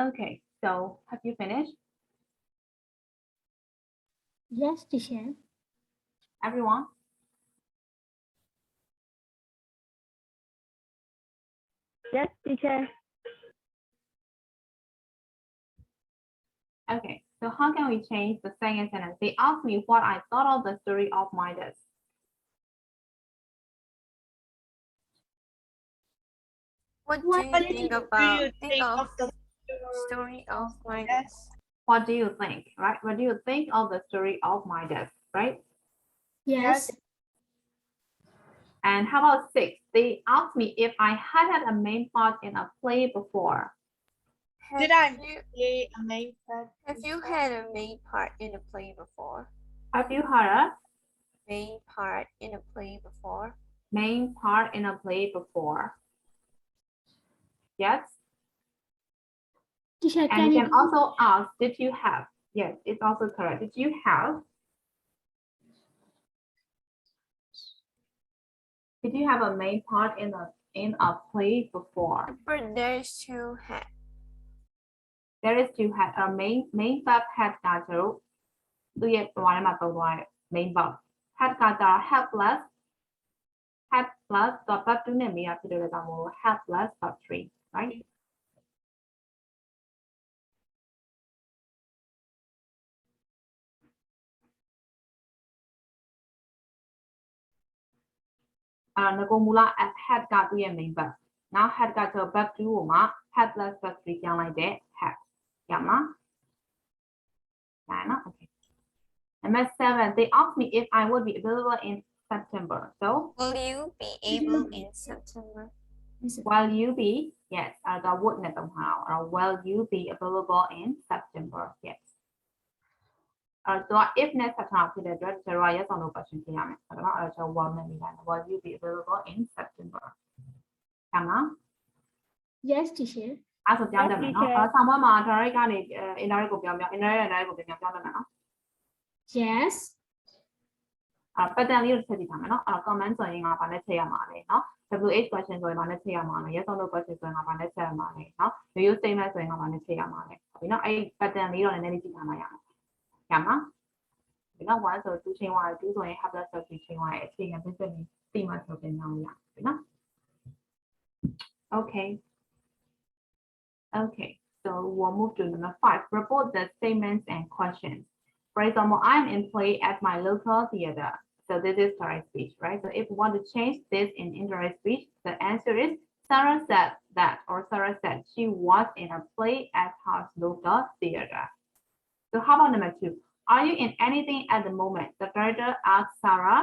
Okay, so have you finished?
Yes, teacher.
Everyone?
Yes, teacher.
Okay, so how can we change the second sentence? They asked me what I thought of the story of my desk.
What do
What
you
do
think
you
about
think of the
story of my
desk?
desk?
What do you think, right? What do you think of the story of my desk, right?
Yes.
And how about 6? They asked me if I had a main part in a play before.
Did I play a main part?
Have you had a main part in a play before?
Have you had a
Main part in a play before?
main part in a play before? Yes.
Teacher,
And
can
you
you
can also ask, did you have? Yes, it's also correct. Did you have? Did you have a main part in a play before?
But there's two had.
There is to have a main verb had ကကျတော့သူ့ရဲ့ဘဝထဲမှာသုံးသွားတဲ့ main verb had ကကျတော့ had plus တော့ verb 2နဲ့မေးတာဖြစ်တဲ့အတွက်ကြောင့်မို့ had plus verb 3 right ငကိုမူလ had ကသူ့ရဲ့ main verb နောက် had ကကျတော့ verb 2ကိုမှ had plus verb 3ပြောင်းလိုက်တဲ့ had ရမလားဒါနော် okay Number 7 they asked me if I would be available in September so
Will you be able in September?
will you be yes ဒါ would နဲ့သုံးထားအောင် will you be available in September yes တော့ if နဲ့ဆက်ထားဖြစ်တဲ့အတွက်ကျွန်တော် yes or no question ဖြေရမယ်ဟုတ်ကဲ့အဲ့တော့ကျွန်တော် will နဲ့နေလိုက်မယ် will you be available in September ဟုတ်မလား
Yes, teacher.
အဲ့ဆိုပြောင်းတယ်မယ်နော်ဆောင်းပွဲမှာ direct ကနေ indirect ကိုပြောင်း indirect နဲ့ direct ကိုပြောင်းတယ်မယ်နော်
Yes.
pattern လေးကိုဆက်ကြည့်ထားမယ်နော်အဲ့ comment ဆိုရင်ငါဘာနဲ့ချိန်ရမှာလဲနော် WH question ဆိုရင်ဘာနဲ့ချိန်ရမှာလဲ yes or no question ဆိုရင်ငါဘာနဲ့ချိန်ရမှာလဲနော် video statement ဆိုရင်ငါဘာနဲ့ချိန်ရမှာလဲဟုတ်ပြီနော်အဲ့ pattern လေးတော့နည်းနည်းလေးကြည့်ထားမှရမယ်ရမှာဒီတော့ 1 ဆို2ချိန်သွားတယ်2ဆိုရင် half plus 3ချိန်သွားတယ်အခြေခံပြည့်စုံပြီးသိမှဆိုပြန်အောင်ရပြီနော် okay okay so we'll move to number 5 report the statements and questions. For example, I'm in play at my local theater. So this is direct speech, right? So if we want to change this in indirect speech, the answer is Sarah said that, or Sarah said she was in a play at her local theater. So how about number 2? Are you in anything at the moment? The writer asked Sarah.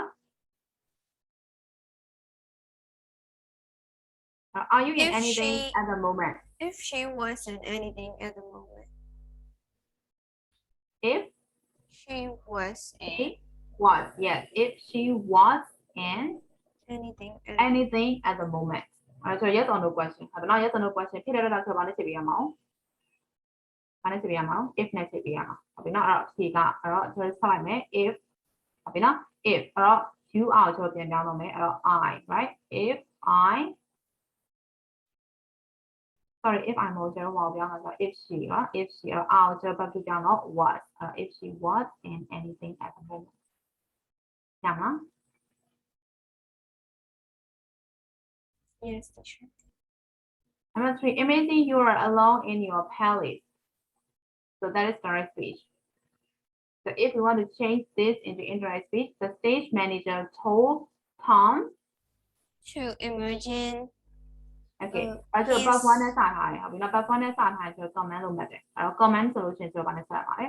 Are you in
If
anything
she-
at the moment?
If she wasn't anything at the moment.
If
She was
she
in
was, yes. If she was in
anything at
anything at the moment. Alright, so yes or no question. ဟုတ်ပြီနော် yes or no question ဖြစ်တဲ့တော့ဆိုဘာနဲ့ချိန်ပြရမအောင်ဘာနဲ့ချိန်ပြရမအောင် if နဲ့ချိန်ပြရမှာဟုတ်ပြီနော်အဲ့တော့ဖြေကအဲ့တော့ကျွန်တော်ဆက်လိုက်မယ် if ဟုတ်ပြီနော် if အဲ့တော့ you are ကျွန်တော်ပြန်ပြောင်းလုပ်မယ်အဲ့တော့ I right if I sorry if I'm ကိုကျွန်တော်ဘာပြောင်းလဲဆိုတော့ if she နော် if she အဲ့တော့ I ကိုကျွန်တော်ပတ်ပြပြောင်းတော့ was if she was in anything at the moment ရမှာ
Yes, teacher.
Number 3, imagine you are alone in your palace. So that is direct speech. So if you want to change this into indirect speech, the stage manager told Tom,
To imagine
okay,
yes.
so above one နဲ့စထားတယ်ဟုတ်ပြီနော် above one နဲ့စထားတယ်ဆိုတော့ comment လို့မှတ်တယ်အဲ့တော့ comment ဆိုလို့ရှိရင်ဆိုတော့ဘာနဲ့စရမှာလဲ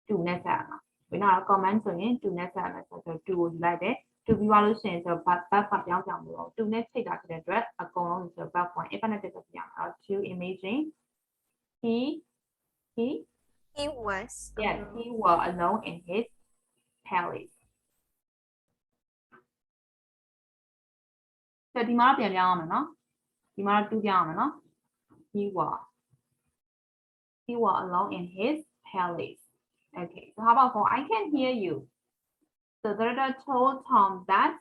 to နဲ့စရမှာဘယ်နော် comment ဆိုရင် to နဲ့စရမယ်ဆိုတော့ to ကိုယူလိုက်တယ် to ပြီးသွားလို့ရှိရင်ဆိုတော့ back ပြောင်းလို့တော့ to နဲ့ချိန်တာဖြစ်တဲ့အတွက်အကုန်လုံးဆိုတော့ back point infinitive ဆိုပြရမှာအဲ့တော့ to imagine he
he was
yes
alone.
he was alone in his palace ဆိုဒီမှာတော့ပြန်ပြောင်းအောင်မယ်နော်ဒီမှာတော့ to ပြောင်းအောင်မယ်နော် he was alone in his palace okay so how about for I can hear you so the writer told Tom that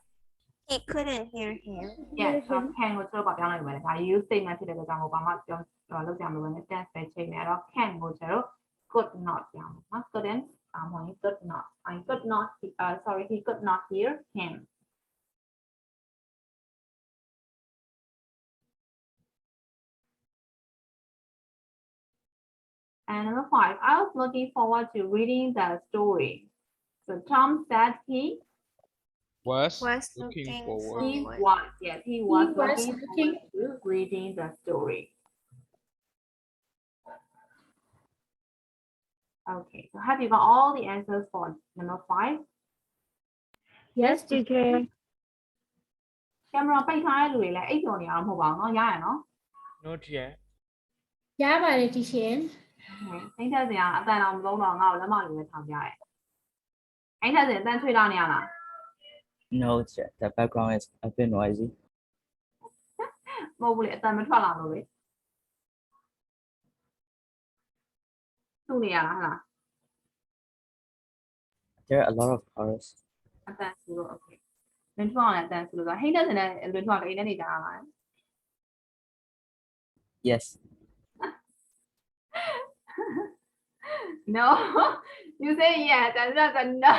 He couldn't hear him.
Yes, so can ကိုကျွန်တော်ပြောင်းလိုက်မယ်ဒါ use statement ဖြစ်တဲ့အတွက်ကြောင့်ဘာမှပြောလုပ်ကြမလို့ပဲ tense ပဲချိန်နေတော့ can ကိုကျွန်တော် could not ပြောင်းမယ်နော် couldn't မဟုတ် could not I could not sorry he could not hear him. And number 5, I was looking forward to reading the story. So Tom said he
Was
Looking
looking forward.
he
forward.
was yes he was
was
looking
looking-
forward to reading the story. Okay, so have you got all the answers for number 5?
Yes, teacher.
Camera ပိတ်ထားတဲ့လူတွေလည်းအိတ်ကျော်နေရအောင်မဟုတ်ပါဘူးเนาะရရနော်
Not yet.
ရပါတယ် teacher
အိတ်ထက်စရာအတန်တော်မလုံးတော့ငါ့ကိုလက်မလေးပဲထောင်ပြရဲအိတ်ထက်စင်အတန်ထွေးလာနေရလား
No, teacher. The background is a bit noisy.
မဟုတ်ဘူးလေအတန်မထွက်လာလို့လေသူ့နေရလားဟလား
There are a lot of cars.
အတန်ဆိုတော့ okay လွန်ထွန်းအောင်လည်းအတန်ဆိုလို့ဆိုဟိတ်ထက်စင်နဲ့လွန်ထွန်းအောင်အိမ်ထဲနေကြတာလား
Yes.
No you say yes and that's a no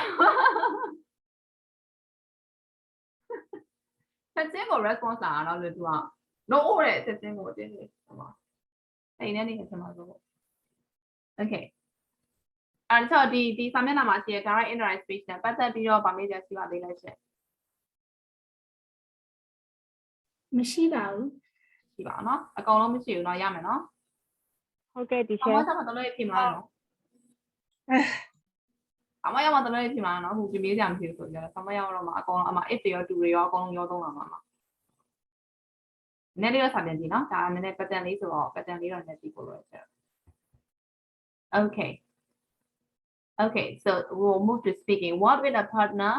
ချက်ချင်းကို response လာတော့လွန်ထွန်းအောင် no တဲ့ချက်ချင်းကိုတင်းနေဟိုပါအိမ်ထဲနေချက်မှာဆို okay အဲ့တော့ဒီစာမျက်နှာမှာရှိတဲ့ direct indirect speech နဲ့ပတ်သက်ပြီးတော့ဗာမေးချက်ရှိပါသေးလဲရှင်
မရှိပါဘူး
ရှိပါเนาะအကောင်လုံးမရှိဘူးเนาะရမယ်เนาะ
Okay,
အမ
teacher.
ဆက်မတော်လို့ဖြစ်မလားနော်အမရမတော်လို့ဖြစ်မလားနော်ဟိုပြမေးကြမဖြစ်ဆိုကြတယ်အမရတော့မှအကောင်လုံးအမ if တွေရော to တွေရောအကောင်လုံးရောသုံးလာမှာမှာနည်းလေးတော့စာပြန်ကြည့်နော်ဒါနည်းနည်း pattern လေးဆိုတော့ pattern လေးတော့နည်းကြည့်ဖို့လိုတယ် Okay okay so we'll move to speaking what with a partner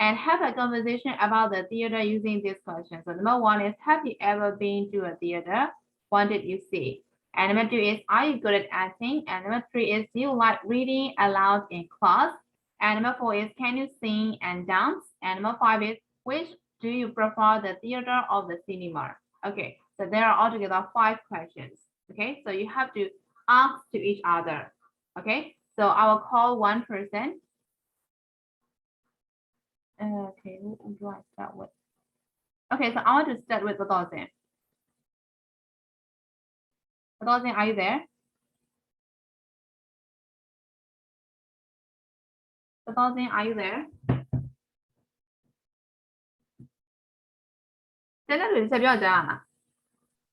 and have a conversation about the theater using this question. So number 1 is have you ever been to a theater? What did you see? And number 2 is are you good at acting? And number 3 is do you like reading aloud in class? And number 4 is can you sing and dance? And number 5 is which do you prefer, the theater or the cinema? Okay, so there are altogether 5 questions. Okay, so you have to ask to each other. Okay, so I will call one person. Okay, who do I start with? Okay, so I want to start with Badozin. Badozin, are you there? Badozin, are you there?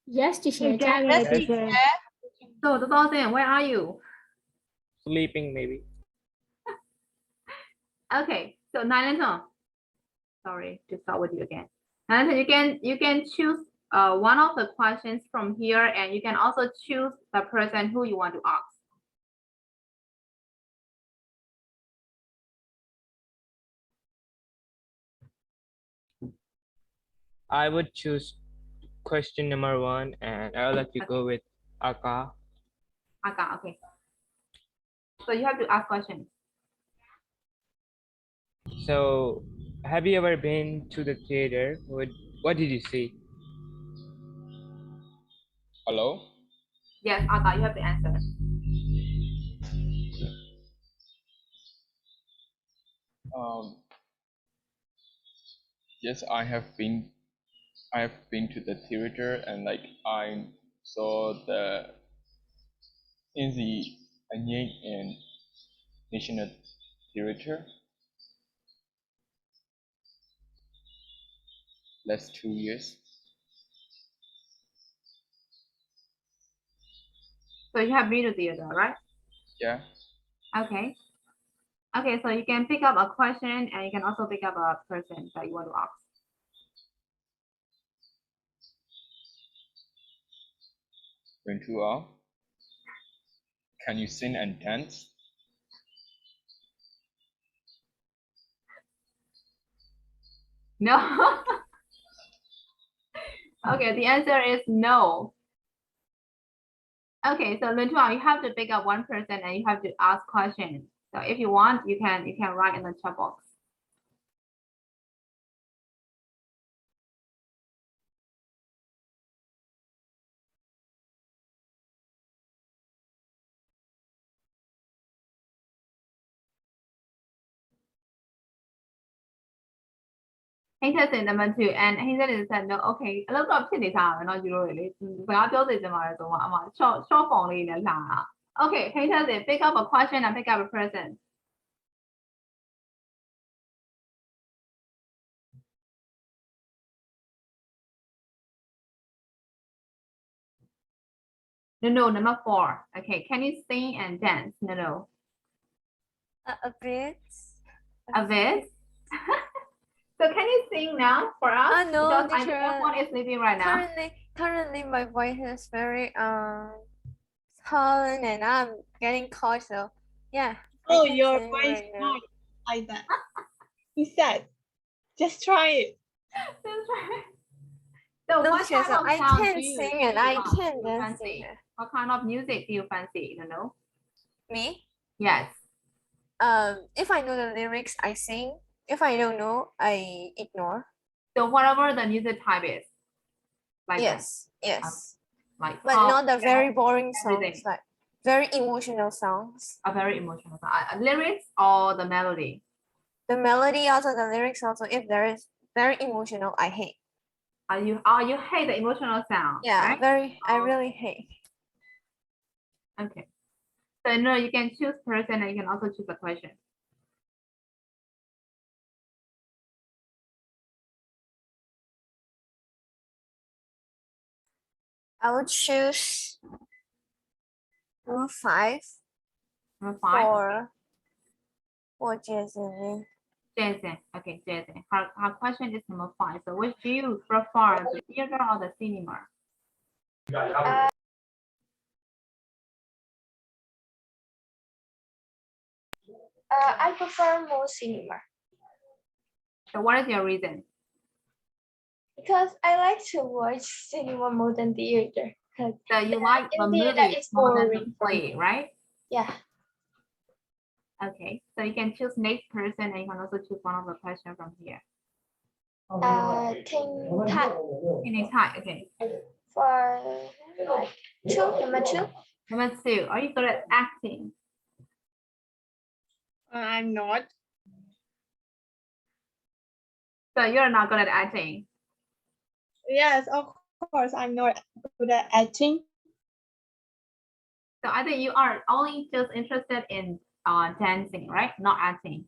yes teacher
Teacher,
ကြားတယ်
teacher.
So Badozin, where are you?
Sleeping maybe.
Okay, so Nailanton. Sorry to start with you again. Nailanton, you can choose one of the questions from here, and you can also choose the person who you want to ask.
I would choose question number 1 and I'll let you go with Aka.
Okay, okay. So you have to ask questions.
So have you ever been to the theater? What did you see?
Hello?
Yes, Aka, you have to answer.
Yes, I have been to the theater and like I saw in the Anyang and National Theater last 2 years.
So you have been to theater, right?
Yeah.
Okay. Okay, so you can pick up a question and you can also pick up a person that you want to ask.
Went to can you sing and dance?
No. Okay, the answer is no. Okay, so Luntua, you have to pick up one person and you have to ask questions. So if you want, you can write in the chat box. Hater said number 2 and Hater said no okay အလုပ်တော့ဖြစ်နေကြတယ်เนาะယူလို့လေစကားပြောစီချင်ပါတယ်ဆိုတော့အမ short form လေးနဲ့လာတာ Okay Hater said pick up a question and pick up a person No, number 4. Okay, can you sing and dance? No.
A bit.
A bit? So can you sing now for us?
No,
because
teacher.
Everyone is sleeping right now.
Currently my voice is very tone and I'm getting cold, so yeah.
Oh, your voice not like that. He said, just try it.
That's right. So
No,
what
teacher,
kind of
I
sound
can
do you
sing and I can dance.
fancy? What kind of music do you fancy? You know?
Me?
Yes.
If I know the lyrics, I sing. If I don't know, I ignore.
So whatever the music type is. Like
Yes, yes.
Like
But
pop,
not the very boring
everything.
songs, like very emotional songs.
A very emotional song. Lyrics or the melody?
The melody also, the lyrics also. If there is very emotional, I hate.
You hate the emotional sound?
Yeah,
right?
I really hate.
Okay. So no, you can choose person and you can also choose a question.
I would choose number 5.
Number 5.
For Jason.
Jason. Okay, Jason. Her question is number 5. So which do you prefer, the theater or the cinema?
I prefer more cinema
So what is your reason?
because I like to watch cinema more than theater.
So you like the
in theater
movie
it's
more than the
boring for
play,
me.
right?
Yeah.
Okay. So you can choose next person and you can also choose one of the questions from here.
Thing type
Any type, okay.
for like number 2.
Number 2, are you good at acting?
I'm not.
So you're not good at acting.
Yes, of course, I'm not good at acting.
So I think you are only just interested in dancing, right? Not acting.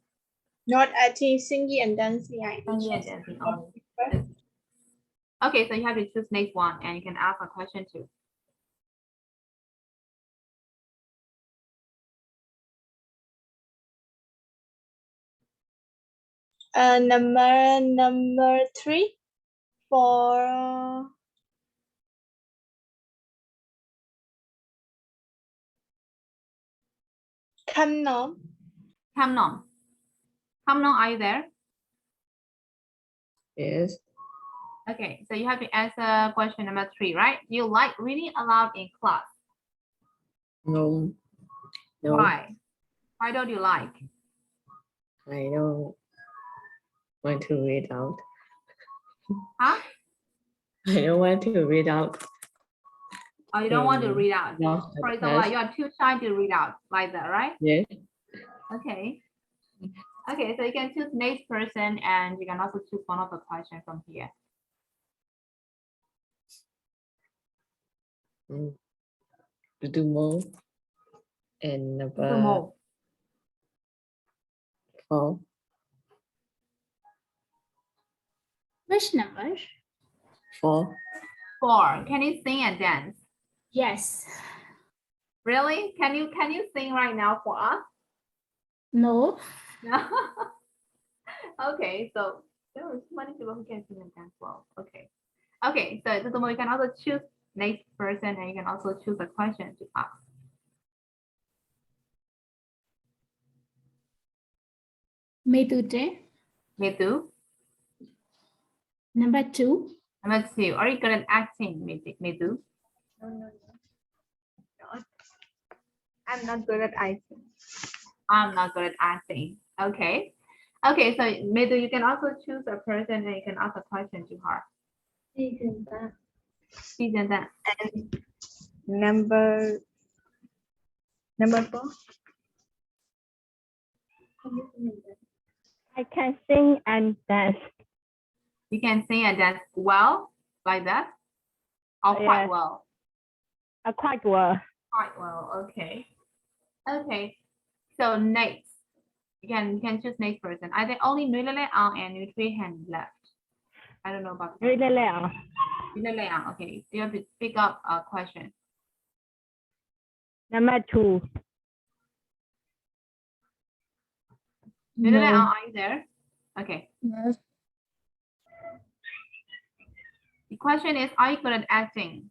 Not acting, singing and dancing.
Singing and dancing only. Okay, so you have to choose next one and you can ask a question too.
Number 3 for Kamnom.
Kamnon, are you there?
Yes.
Okay, so you have to answer question number 3, right? Do you like reading aloud in class?
No. No.
Why? Why don't you like?
I don't want to read out.
Huh?
I don't want to read out.
Oh, you don't want to read out.
No,
For example, like you are too shy to read out like that, right?
Yes.
Okay. Okay, so you can choose next person and you can also choose one of the questions from here.
To do more. And number
Do more.
4.
Which number?
4.
4. Can you sing and dance?
Yes.
Really? Can you sing right now for us?
No.
No. Okay, so there are so many people who can sing and dance well. Okay. Okay, so you can also choose next person and you can also choose a question to ask.
Metute.
Me too.
Number 2.
Number 2. Are you good at acting? Me too.
No. I'm not good at acting.
I'm not good at acting. Okay. Okay, so Medu, you can also choose a person and you can ask a question to her.
And number 4.
I can sing and dance.
You can sing and dance well, like that? Or quite
Yes.
well?
Quite well.
Quite well, okay. Okay, so next. You can choose next person. I think only Nwe Lele Ang and Nwe Thuy Han left. I don't know about
Nwe Lele Ang.
Nwe Lele Ang, okay. You have to pick up a question.
Number 2.
Nwe Lele Ang, are you there? Okay.
Yes.
The question is, are you good at acting?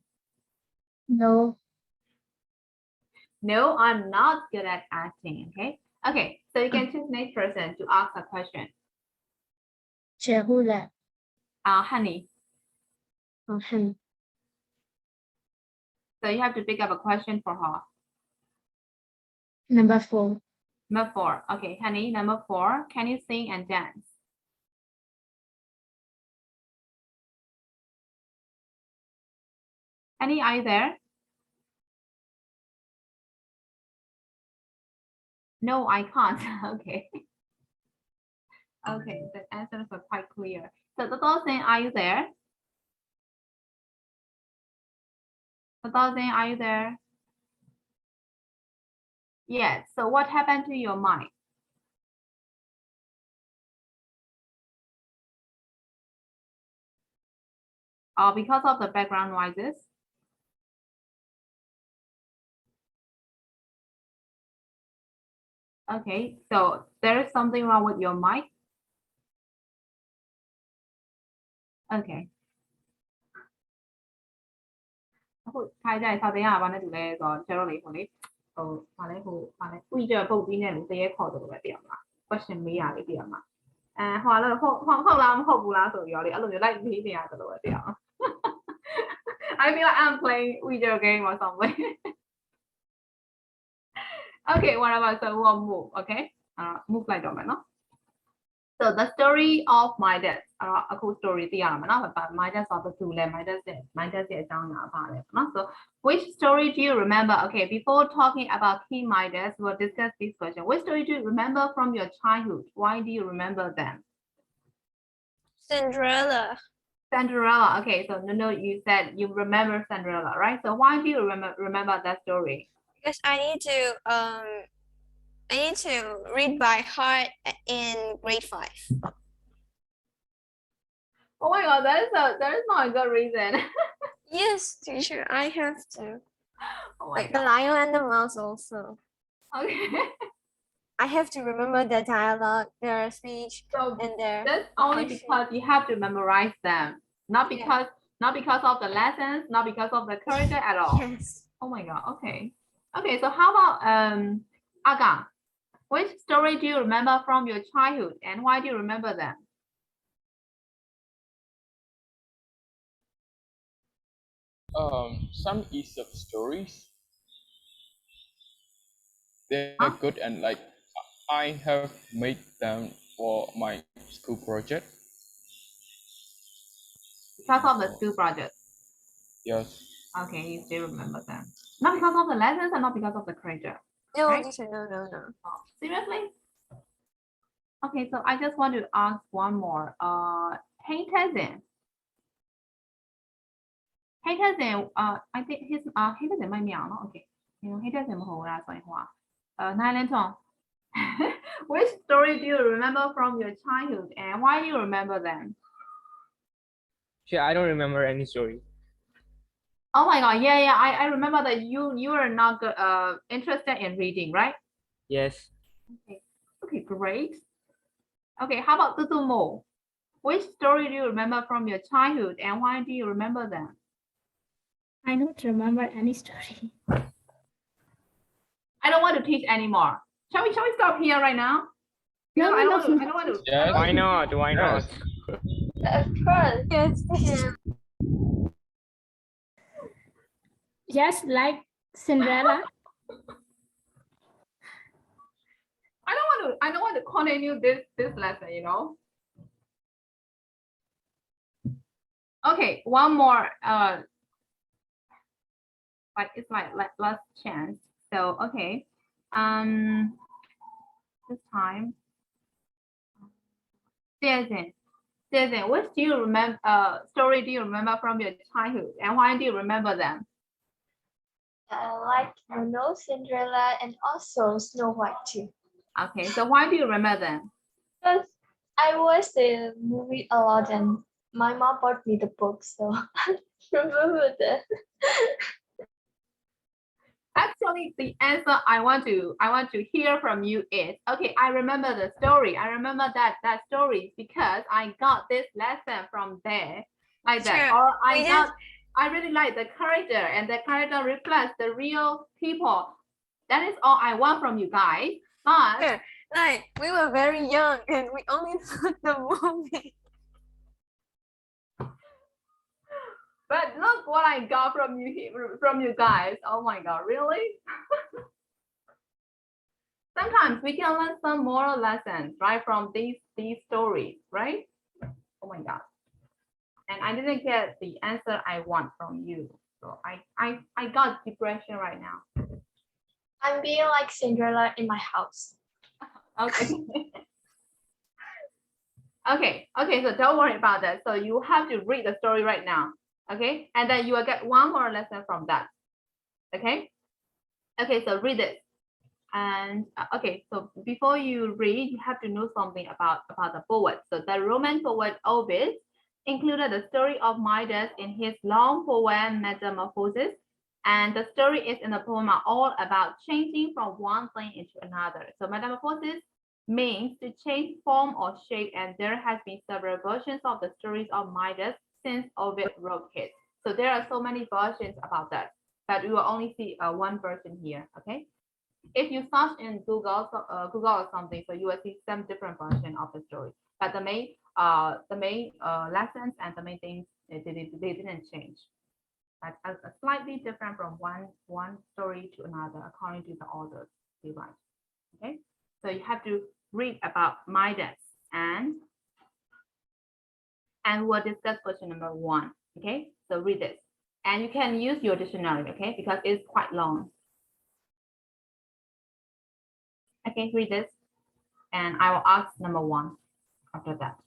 No.
No, I'm not good at acting, okay? Okay, so you can choose next person to ask a question.
Who left?
Honey.
Okay.
So you have to pick up a question for her.
Number 4.
Number 4. Okay, Honey, number 4. Can you sing and dance? Honey, are you there? No, I can't. Okay. Okay, the answers are quite clear. So Toto saying, are you there? Toto saying, are you there? Yes. So what happened to your mic? Because of the background noises? Okay, so there is something wrong with your mic? Okay. အခုထိုင်ကြစာတင်ရပါနဲ့တူလဲဆိုတော့ကျတော့လေဟိုလေဟိုဟာလဲဥကြပုတ်ပြီးနဲ့လူတရေခေါ်တယ်လို့ပဲသိရမှာ question မေးရလေးသိရမှာဟိုလည်းဟုတ်လားမဟုတ်ဘူးလားဆိုပြီးတော့လေအဲ့လိုမျိုးလိုက်မေးနေရတယ်လို့ပဲသိရမှာ I feel like I'm playing video game or something. Okay, whatever. So we'll move. Okay, move like that, no? So the story of my dad. A cool story. But my dad saw the two. My dad said down. So which story do you remember? Okay, before talking about key my dads, we'll discuss this question. Which story do you remember from your childhood? Why do you remember them?
Cinderella.
Cinderella. Okay, so no, you said you remember Cinderella, right? So why do you remember that story?
Because I need to read by heart in grade 5.
Oh my god, that is not a good reason.
Yes, teacher, I have to.
Oh my
Like
god.
the Lion and the Mouse also.
Okay.
I have to remember their dialogue, their speech,
So
and their.
that's only because you have to memorize them, not because of the lessons, not because of the character at all.
Yes.
Oh my god. Okay. Okay. So how about Aga? Which story do you remember from your childhood, and why do you remember them?
Some Aesop stories. They're good, and like I have made them for my school project.
Because of the school project.
Yes.
Okay, you still remember them. Not because of the lessons and not because of the character.
No,
right?
teacher, no.
Oh, seriously? Okay, so I just want to ask one more. Hey Tezin. Hey Tezin, I think his Hey Tezin might be on. Okay. Hey Tezin မဟုတ်လားဆိုရင်ဟို9 Which story do you remember from your childhood and why do you remember them?
Yeah, I don't remember any story.
Oh my god, yeah, I remember that you are not interested in reading, right?
Yes.
Okay, great. Okay, how about Tutumo? Which story do you remember from your childhood and why do you remember them?
I don't remember any story.
I don't want to teach anymore. Shall we stop here right now?
No,
I don't
no.
want to.
Yes.
Why not? Why not?
Of course.
Yes.
Just like Cinderella.
I don't want to continue this lesson, Okay, one more it's my last chance. So okay. This time. Jason, Jason, which do you remember story do you remember from your childhood, and why do you remember them?
Like Mono, Cinderella, and also Snow White too.
Okay, so why do you remember them?
Because I watched the movie a lot and my mom bought me the book, so I remember that.
Actually, the answer I want to hear from you is, okay, I remember the story. I remember that story because I got this lesson from there, like that.
Sure.
Or I really like the character, and the character reflects the real people. That is all I want from you guys. But
Sure. Like we were very young and we only saw the movie.
but look what I got from you guys. Oh my god, really? Sometimes we can learn some moral lessons, right, from these stories, right? Oh my god. And I didn't get the answer I want from you. So I got depression right now.
I'm being like Cinderella in my house.
Okay. Okay, so don't worry about that. So you have to read the story right now. Okay, and then you will get one more lesson from that. Okay. Okay, so read it. And okay, so before you read, you have to know something about the poet. So the Roman poet Ovid included the story of Midas in his long poem Metamorphosis, and the story is in the poem are all about changing from one thing into another. So metamorphosis means to change form or shape, and there has been several versions of the stories of Midas since Ovid wrote it. So there are so many versions about that, but we will only see one version here. Okay. If you search in Google, Google or something, so you will see some different version of the story. But the main lessons and the main things they didn't change. But slightly different from one story to another according to the authors they write. Okay, so you have to read about Midas and we'll discuss question number 1. Okay, so read this, and you can use your dictionary. Okay, because it's quite long. Okay, read this, and I will ask number 1 after that.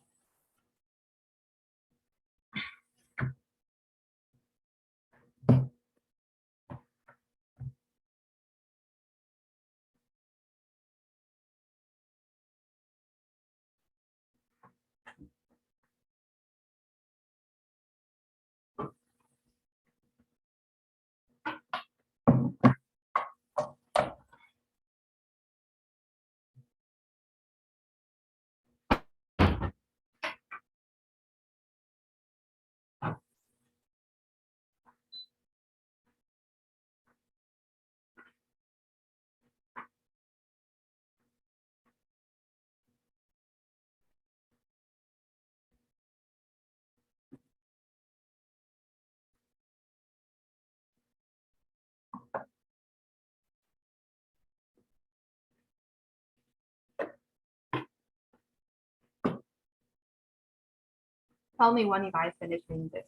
Tell me when you guys finish reading this.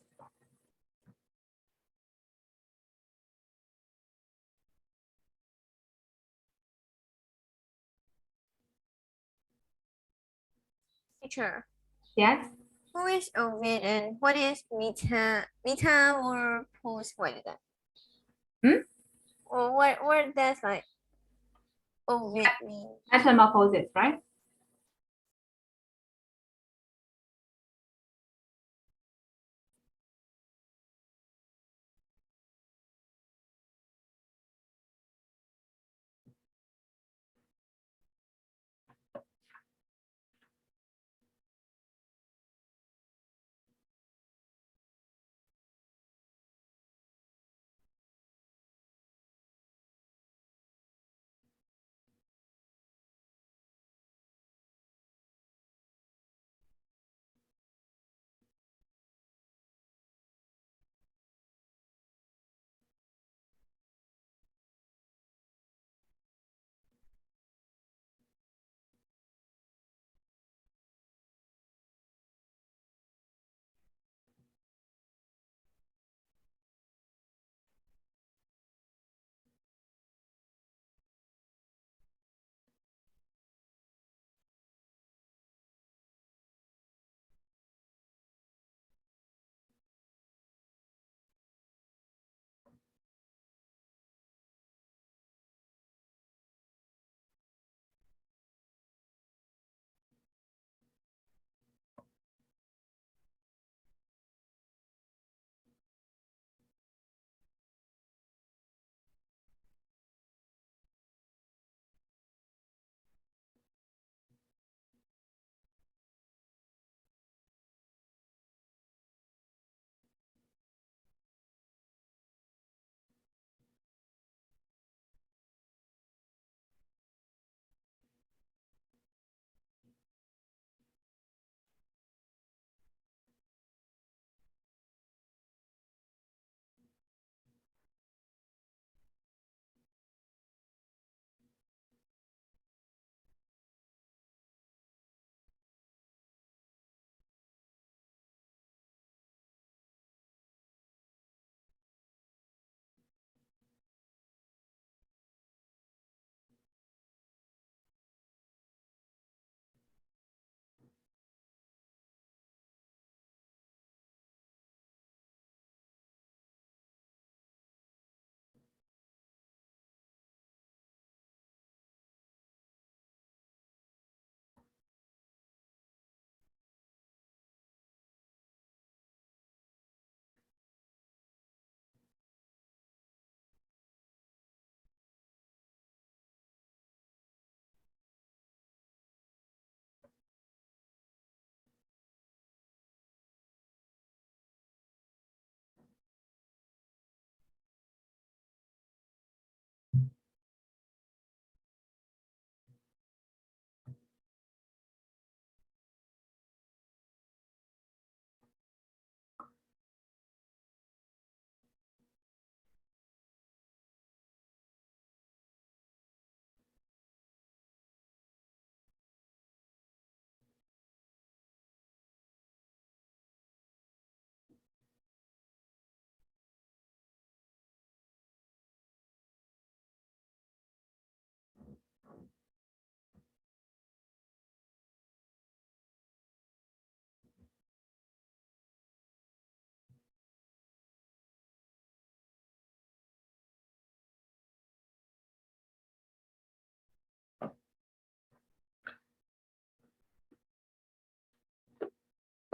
Teacher.
Yes.
Who is Ovid and what is metamorphosis? What is that? Or what does like Ovid mean?
Metamorphosis, right?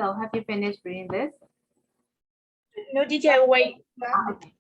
So have you finished reading this?
No, teacher, wait.
Okay.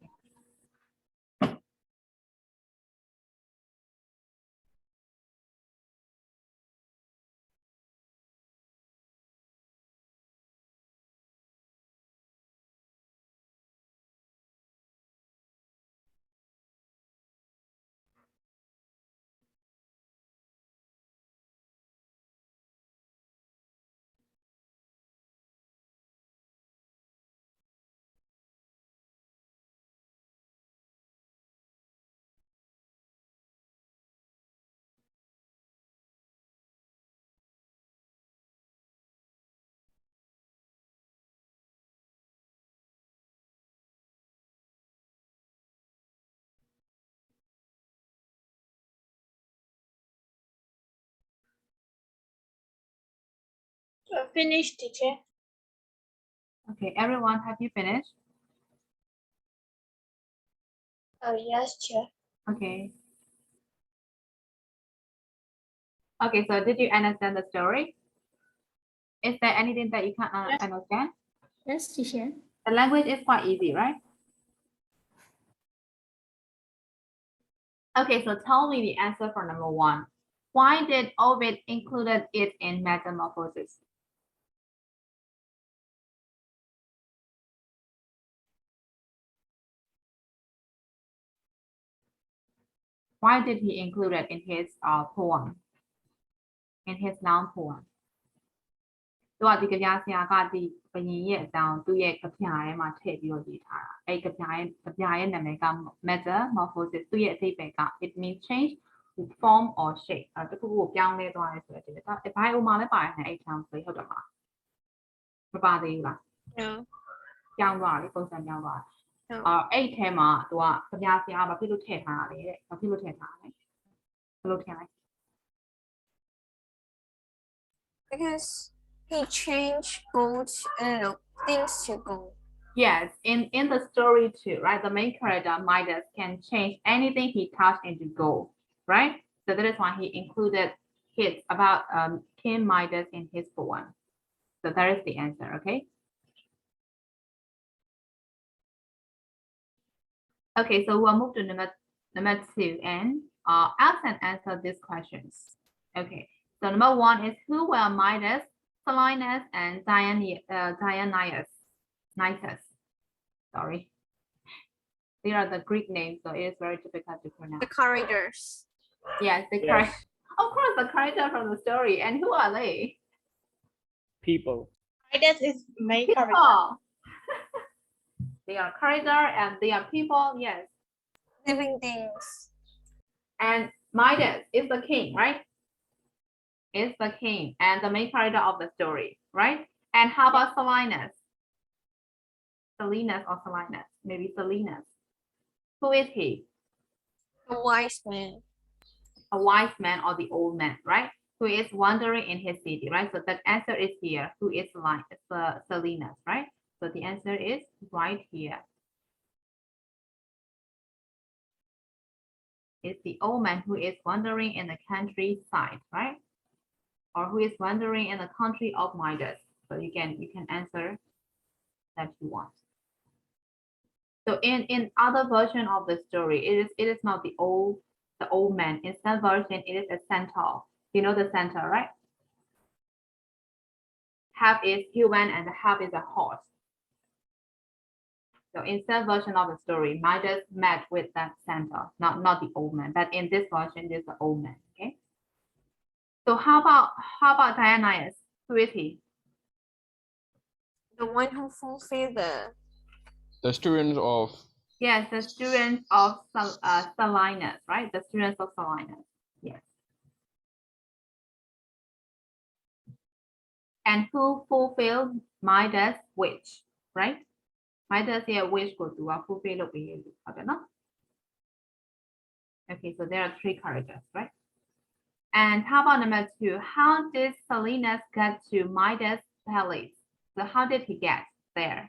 Finish, teacher.
Okay, everyone, have you finished?
Yes, teacher.
Okay. Okay, so did you understand the story? Is there anything that you can't understand?
Yes, teacher.
The language is quite easy, right? Okay, so tell me the answer for number 1. Why did Ovid included it in metamorphosis? Why did he include it in his poem? In his noun poem? သူကဒီကဗျာဆရာကဒီဘယင်ရဲ့အကြောင်းသူ့ရဲ့ကဗျာထဲမှာထည့်ပြီးတော့ရေးထားတာအဲ့ကဗျာရဲ့နာမည်က metamorphosis သူ့ရဲ့အဓိပ္ပာယ်က it means change form or shape တခုခုကိုပြောင်းလဲသွားတယ်ဆိုတဲ့အဓိပ္ပာယ်ဒါဘိုင်အိုမှာလည်းပါတယ်နဲ့အဲ့ term ဆိုဟုတ်တယ်မလားမပါသေးဘူးလား
No.
ပြောင်းသွားတယ်ပုံစံပြောင်းသွားတယ်အဲ့ထဲမှာသူကကဗျာဆရာကဘာဖြစ်လို့ထည့်ထားတာလဲတဲ့ဘာဖြစ်လို့ထည့်ထားတာလဲဘယ်လိုထည့်လဲ
Because he changed gold, things to gold.
Yes, in the story too, right? The main character Midas can change anything he touched into gold, right? So that is why he included hits about King Midas in his poem. So that is the answer, okay? Okay, so we'll move to number 2 and ask and answer these questions. Okay, so number 1 is who were Midas, Silenus, and Dionysus? Sorry. They are the Greek names, so it is very difficult to pronounce.
The characters.
Yes, the character. Of course, the character from the story. And who are they?
People.
Midas is main character.
People. They are character and they are people. Yes.
Living things.
And Midas is the king, right? Is the king and the main character of the story, right? And how about Silenus? Silenus or Silenus? Maybe Silenus. Who is he?
A wise man.
A wise man or the old man, right? Who is wandering in his city, right? So the answer is here. Who is Silenus, right? So the answer is right here. It's the old man who is wandering in the countryside, right? Or who is wandering in the country of Midas. So you can answer that you want. So in other version of the story, it is not the old man. In some version, it is a centaur. You know the centaur, right? Half is human and half is a horse. So in some version of the story, Midas met with that centaur, not the old man. But in this version, there's the old man. Okay. So how about Dionysus? Who is he?
The one who fulfilled
The students of.
Yes, the students of Silenus, right? The students of Silenus. Yes. And who fulfilled Midas' wish, right? Midas' wishကိုသူက fulfill လုပ်ပေးလို့ဟုတ်တယ်နော် Okay, so there are 3 characters, right? And how about number 2? How did Silenus get to Midas' palace? So how did he get there?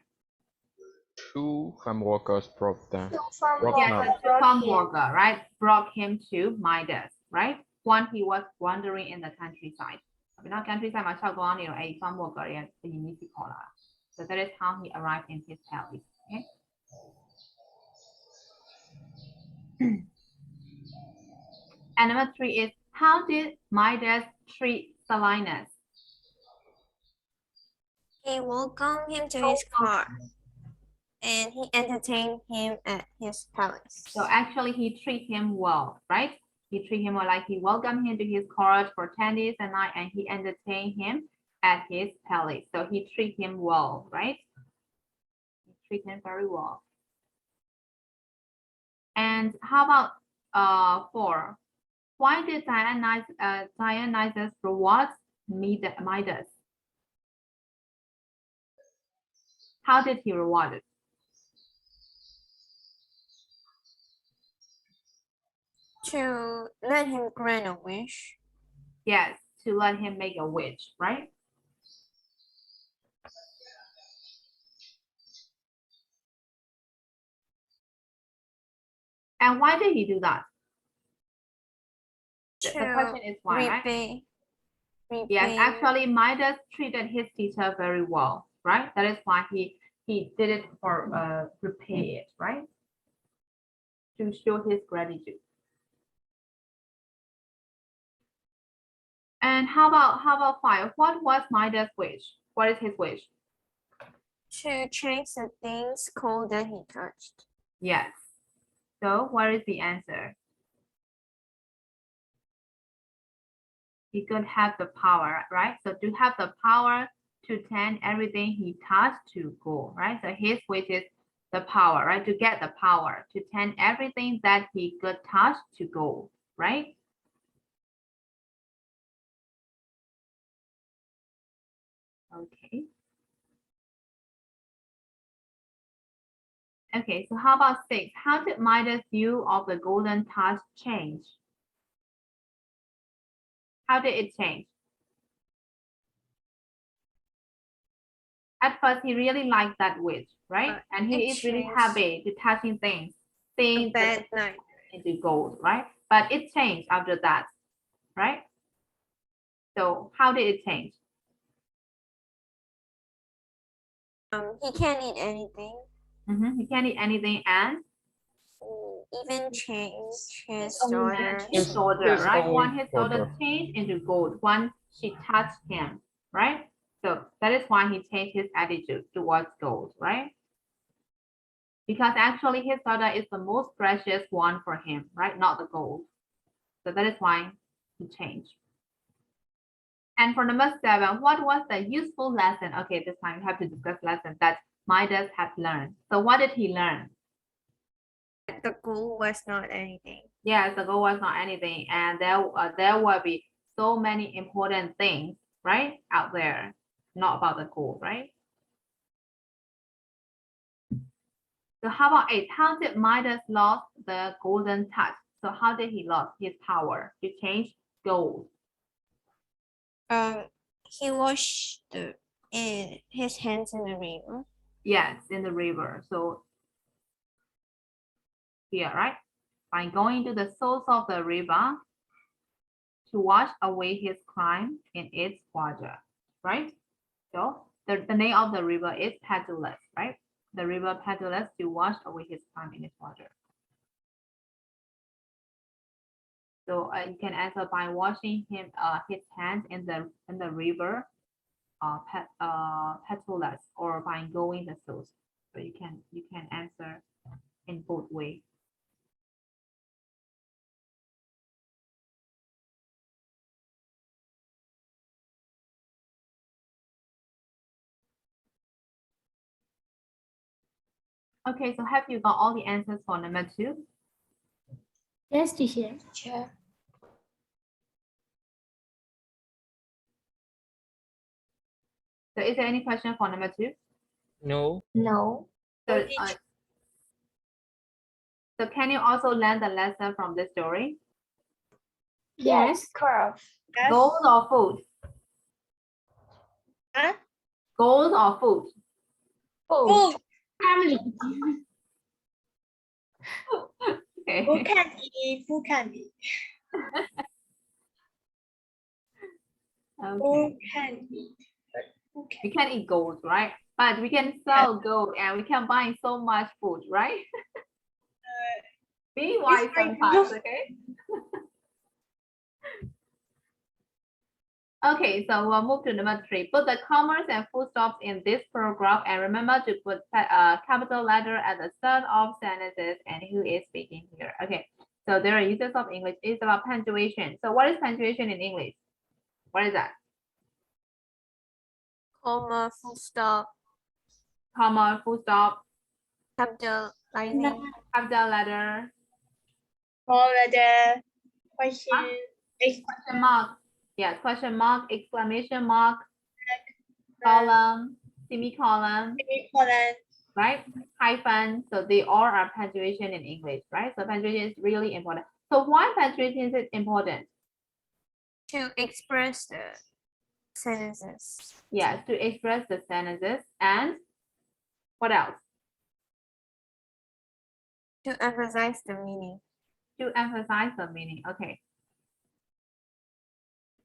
2 farm workers brought them.
Yes, the farm worker, right? Brought him to Midas, right? When he was wandering in the countryside. ဘယ်တော့ countryside မှာ6သွားနေတော့အဲ့ farm worker တွေကအရင်ကြီးခေါ်လာ so that is how he arrived in his palace. Okay. And number 3 is, how did Midas treat Silenus?
He welcomed him to his court and he entertained him at his palace.
So actually he treated him well, right? He treated him well, like he welcomed him to his court for 10 days a night and he entertained him at his palace. So he treated him well, right? He treated him very well. And how about 4? Why did Dionysus reward Midas? How did he reward it?
To let him grant a wish.
Yes, to let him make a wish, right? And why did he do that? The question is why, right? Yes, actually Midas treated his teacher very well, right? That is why he did it for repay it, right? To show his gratitude. And how about 5? What was Midas' wish? What is his wish?
To change the things cold that he touched.
Yes. So what is the answer? He could have the power, right? So to have the power to turn everything he touched to gold, right? So his wish is the power, right? To get the power to turn everything that he could touch to gold, right? Okay. Okay, so how about 6? How did Midas' view of the golden touch change? How did it change? At first, he really liked that wish, right? And he is really happy to touching things, seeing that into gold, right? But it changed after that, right? So how did it change?
He can't eat anything.
He can't eat anything and
even change his
daughter.
daughter.
Right? When his daughter changed into gold, when she touched him, right? So that is why he changed his attitude towards gold, right? Because actually his daughter is the most precious one for him, right? Not the gold. So that is why he changed. And for number 7, what was the useful lesson? Okay, this time we have to discuss lesson that Midas had learned. So what did he learn?
The goal was not anything.
Yes, the goal was not anything. And there will be so many important things, right? Out there, not about the goal, right? So how about 8? How did Midas lost the golden touch? So how did he lose his power to change gold?
He washed his hands in the river.
Yes, in the river. So here, right? By going to the source of the river to wash away his crime in its water, right? So the name of the river is Pedulus, right? The river Pedulus to wash away his crime in its water. So you can answer by washing his hands in the river Pedulus, or by going the source. So you can answer in both ways. Okay, so have you got all the answers for number 2?
Yes, teacher.
Sure.
So is there any question for number 2?
No.
No.
So can you also learn the lesson from this story?
Yes, curve.
Gold or food?
Huh?
Gold or food?
Food.
Family.
Okay.
Food candy, food candy.
Okay.
Who can eat?
We can eat gold, right? But we can sell gold and we can buy so much food, right? Be wise sometimes, okay? Okay, so we'll move to number 3. Put the commas and full stops in this paragraph and remember to put a capital letter at the start of sentences and who is speaking here. Okay, so there are uses of English. It's about punctuation. So what is punctuation in English? What is that?
Comma, full stop,
Comma, full stop,
capitalizing,
capital letter,
All the question.
question mark. Yeah, question mark, exclamation mark, column, semicolon,
Semicolon.
right? Hyphen. So they all are punctuation in English, right? So punctuation is really important. So why punctuation is important?
to express the sentences.
Yes, to express the sentences and what else?
To emphasize the meaning.
To emphasize the meaning. Okay.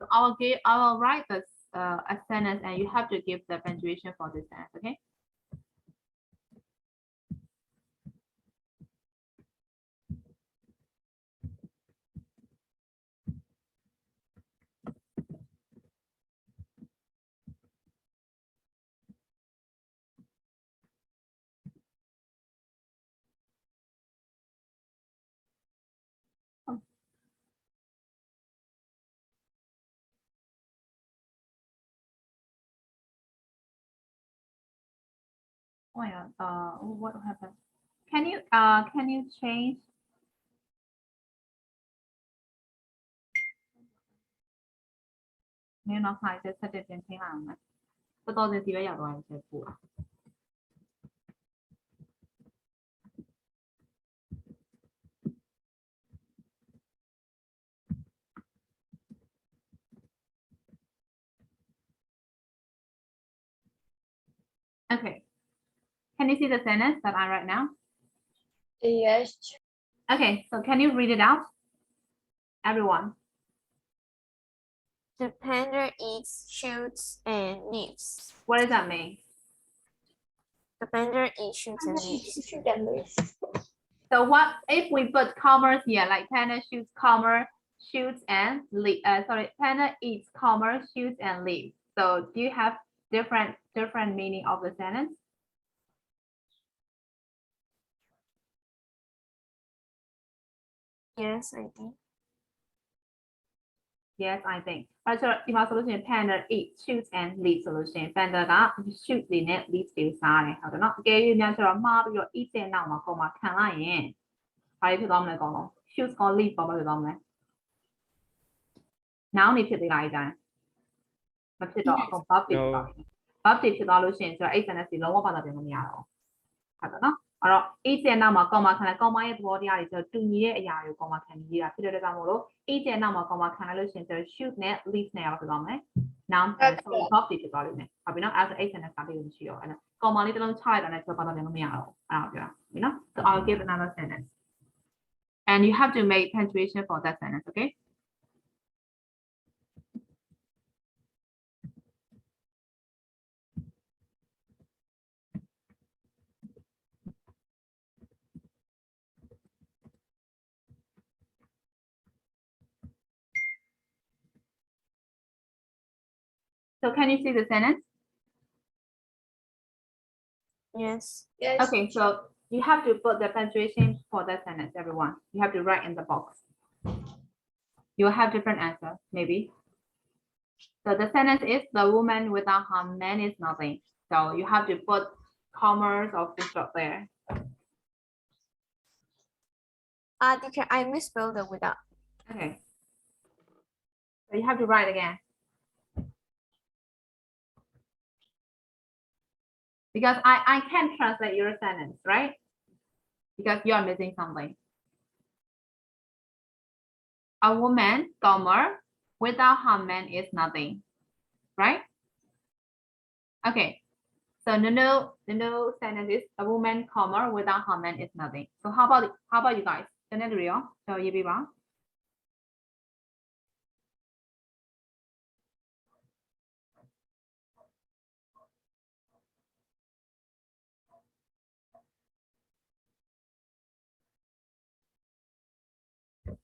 So I will write this a sentence and you have to give the punctuation for this sentence. Okay. Oh yeah. What happened? Can you change? Nếu nó phảiจะเสด็จเป็นที่หลังนะก็ตอนนี้ว่าอยากวางใช้ปูอ่ะ Okay. Can you see the sentence that I write now?
Yes.
Okay, so can you read it out? Everyone.
The panda eats shoots and leaves.
What does that mean?
The panda eats shoots and leaves.
So what if we put commas here, like panda shoots, comma, shoots and leaves. Sorry, panda eats, comma, shoots and leaves. So do you have different meaning of the sentence?
Yes, I think.
Yes, I think. အဲ့တော့ဒီမှာဆိုလို့ရှိရင် panda eat shoots and leaves ဆိုလို့ရှိရင် panda က shoot တွေနဲ့ leaves တွေစားတယ်ဟုတ်တယ်နော်အကယ်၍များကျတော့မှားပြီးတော့ eat တဲ့နောက်မှာပုံမှာခံလိုက်ရင်ဘာဖြစ်သွားမလဲအကောင်လုံး shoots က leaves ပေါ်မှာဖြစ်သွားမလဲ noun တွေဖြစ်သေးလားအဲ့တိုင်းမဖြစ်တော့အကုန် verb တွေဖြစ်သွားတယ် verb တွေဖြစ်သွားလို့ရှိရင်ကျတော့အဲ့ sentence တွေလုံးဝဘာသာပြန်လို့မရတော့ဟုတ်တယ်နော်အဲ့တော့ eat တဲ့နောက်မှာ comma ခံလိုက် comma ရဲ့သဘောတရားတွေကျတော့တူညီတဲ့အရာတွေကို comma ခံပြီးရေးတာဖြစ်တဲ့အတွက်ကြောင့်မို့လို့ eat တဲ့နောက်မှာ comma ခံလိုက်လို့ရှိရင်ကျတော့ shoot နဲ့ leave နဲ့ရောဖြစ်သွားမယ် noun verb တွေဖြစ်သွားလိမ့်မယ်ဟုတ်ပြီနော်အဲ့ဒါဆို sentence ကလေးမရှိတော့အဲ့ဒါ comma လေးတစ်လုံးချလိုက်တာနဲ့ကျတော့ဘာသာပြန်လို့မရတော့အဲ့ဒါပြောတာပြီနော် so I'll give another sentence and you have to make punctuation for that sentence okay So can you see the sentence?
Yes.
Yes.
Okay, so you have to put the punctuation for that sentence, everyone. You have to write in the box. You'll have different answer, maybe. So the sentence is the woman without her man is nothing. So you have to put commas or full stop there.
Teacher, I misspelled the without.
Okay. So you have to write again. Because I can't translate your sentence, right? Because you are missing something. A woman, comma, without her man is nothing, right? Okay. So the new sentence is a woman, comma, without her man is nothing. So how about you guys? So you be wrong.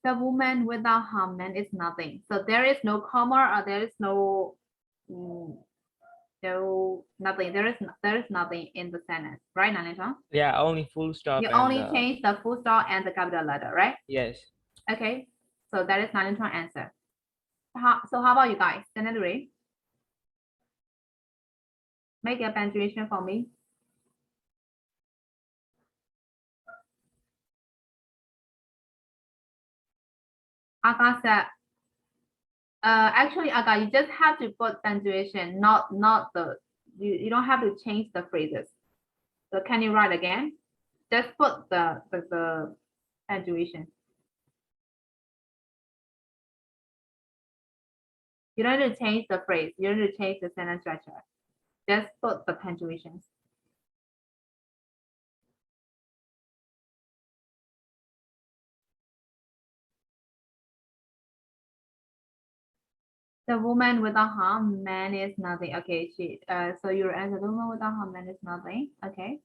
The woman without her man is nothing. So there is no comma or there is no nothing. There is nothing in the sentence, right, Nanita?
Yeah, only full stop.
You
and
only
the-
change the full stop and the capital letter, right?
Yes.
Okay. So that is Nanita's answer. So how about you guys? January, make a punctuation for me. Aga said, actually, Aga, you just have to put punctuation, not the, you don't have to change the phrases. So can you write again? Just put the punctuation. You don't need to change the phrase. You don't need to change the sentence structure. Just put the punctuations. The woman without her man is nothing. Okay, so your answer, the woman without her man is nothing. Okay.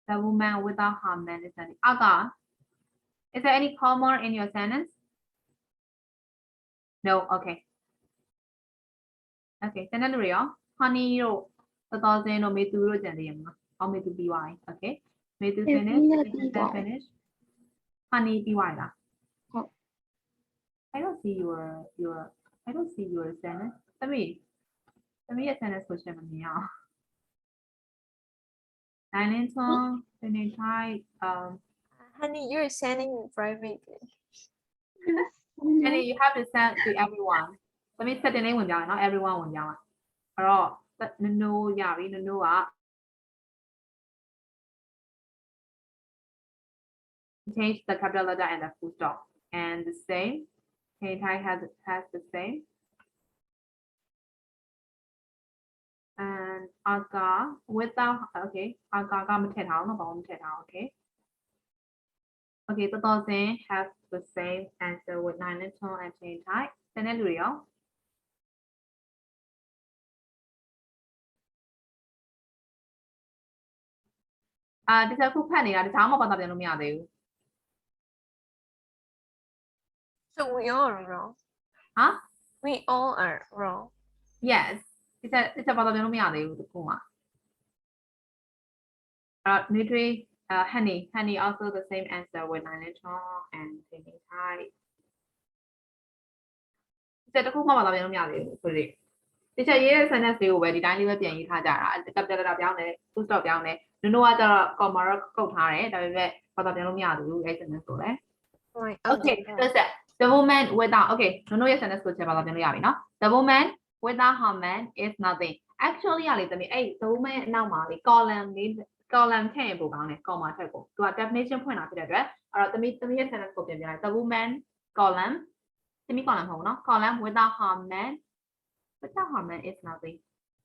The woman without her man is nothing. Aga, is there any comma in your sentence? No. Okay. Okay. Sentence real. Honey, you 1000 no me tu ro jan de ma. Or me tu bi wai. Okay. Me tu finish. Honey bi wai la. I don't see your I don't see your sentence. Let me your sentence question me out. 9 song, finish high.
Honey, you're sending in private.
Honey, you have to send to everyone. Let me set the name ဝင်ကြတယ်နော် everyone ဝင်ကြပါအဲ့တော့ no ရပြီ no က change the capital letter and the full stop and the same. Okay, Thai has the same. And Aga without okay, Aga ကမထည့်ထားအောင်နော်ဘာမှမထည့်ထားအောင် okay. Okay, 1000 has the same answer with 9 and 10 and change Thai. Then it real. This is ခုဖတ်နေတာတခြားမှဘာသာပြန်လို့မရသေးဘူး
So we all are wrong.
Huh?
We all are wrong.
Yes. This is ဘာသာပြန်လို့မရသေးဘူးတခုမှNutri honey also the same answer with 9 and 10 and change Thai. တခုမှဘာသာပြန်လို့မရသေးဘူးဆိုလေ တခြားရေးတဲ့ sentence တွေကိုပဲဒီတိုင်းလေးပဲပြန်ရေးထားကြတာ capital letter ပြောင်းတယ် full stop ပြောင်းတယ် no ကကျတော့ comma ကုတ်ထားတယ်ဒါပေမဲ့ဘာသာပြန်လို့မရဘူးအဲ့ sentence ဆိုလဲ
Right.
Okay, that's it. The woman without okay, no ရဲ့ sentence ကိုချက်ဘာသာပြန်လို့ရပြီနော် The woman without her man is nothing. Actually ကလေတမီးအဲ့ the woman ရဲ့အနောက်မှာလေ column ထည့်ရင်ပိုကောင်းတယ် comma ထည့်ကိုသူက definition ဖွင့်တာဖြစ်တဲ့အတွက်အဲ့တော့တမီးရဲ့ sentence ကိုပြန်ပြလိုက် The woman column တမီး column မဟုတ်ဘူးနော် column without her man is nothing.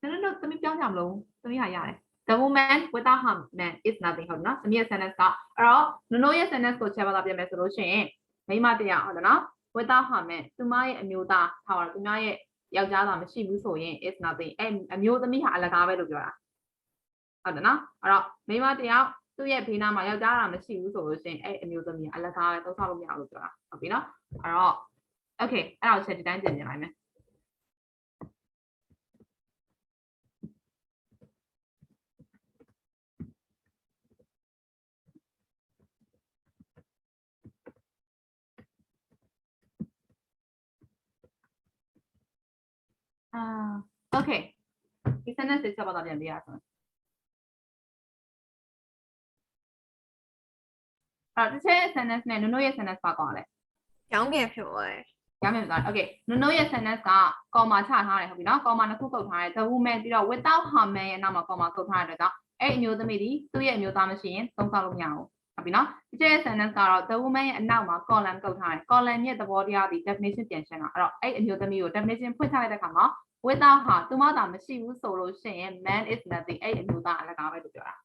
No တမီးပြောင်းကြမလို့တမီးဟာရတယ် The woman without her man is nothing ဟုတ်နော်တမီးရဲ့ sentence ကအဲ့တော့ no ရဲ့ sentence ကိုချက်ဘာသာပြန်မယ်ဆိုလို့ရှိရင်မိမတရားဟုတ်တယ်နော် without her man သူမရဲ့အမျိုးသားထားပါတော့သူမရဲ့ယောက်ျားသားမရှိဘူးဆိုရင် is nothing အဲ့အမျိုးသမီးဟာအလကားပဲလို့ပြောတာဟုတ်တယ်နော်အဲ့တော့မိမတရားသူ့ရဲ့ဘေးနားမှာယောက်ျားသားမရှိဘူးဆိုလို့ရှိရင်အဲ့အမျိုးသမီးကအလကားပဲသုံးဆောင်လို့မရဘူးလို့ပြောတာဟုတ်ပြီနော်အဲ့တော့ okay အဲ့ဒါကိုချက်ဒီတိုင်းပြင်ပြလိုက်မယ်Okay. ဒီ sentence ကိုချက်ဘာသာပြန်ပြရအောင်အဲ့တော့တစ်ချက် sentence နဲ့ no ရဲ့ sentence ပါကောင်းလဲ
ပြောင်းပြန်ဖြစ်သွားတယ်
ပြောင်းပြန်သွားတယ် Okay. no ရဲ့ sentence က comma ချထားတယ်ဟုတ်ပြီနော် comma နှစ်ခုကုတ်ထားတယ် the woman ပြီးတော့ without her man ရဲ့နောက်မှာ comma ကုတ်ထားတဲ့အတွက်ကြောင့်အဲ့အမျိုးသမီးဒီသူ့ရဲ့အမျိုးသားမရှိရင်သုံးဆောင်လို့မရဘူးဟုတ်ပြီနော်တစ်ချက် sentence ကတော့ the woman ရဲ့အနောက်မှာ column ကုတ်ထားတယ် column ရဲ့သဘောတရားဒီ definition ပြန်ရှင်းတာအဲ့တော့အဲ့အမျိုးသမီးကို definition ဖွင့်ချလိုက်တဲ့အခါမှာ without her သူမသာမရှိဘူးဆိုလို့ရှိရင် man is nothing အဲ့အမျိုးသားအလကားပဲလို့ပြောတာ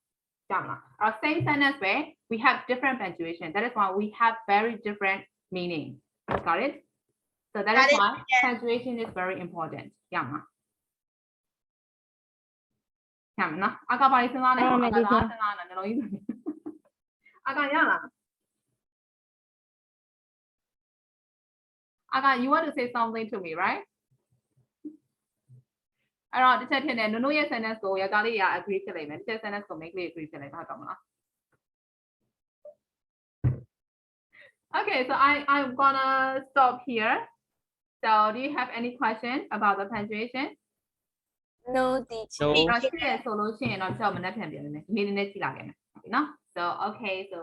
ကြားမလားအဲ့တော့ same sentence where we have different punctuation that is why we have very different meaning got it so that is why punctuation is very important ရမှာ ရမယ်နော်အကပါလေးစဉ်းစားနေအကစဉ်းစားနေနှလုံးကြီးအကရလားအက you want to say something to me right အဲ့တော့တစ်ချက်ထင်တယ်နုနုရဲ့ sentence ကိုရကားလေးရ agree ဖြစ်လိမ့်မယ်တစ်ချက် sentence ကို make လေး agree ဖြစ်လိမ့်မယ်ဟုတ်တော့မလား Okay, so I'm gonna stop here. So do you have any question about the punctuation?
No, teacher.
No. So okay, so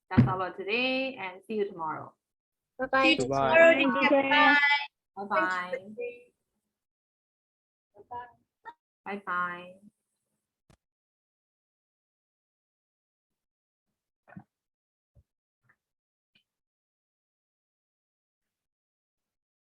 that's all about today and see you tomorrow.
Bye-bye.
Bye-bye. Bye-bye.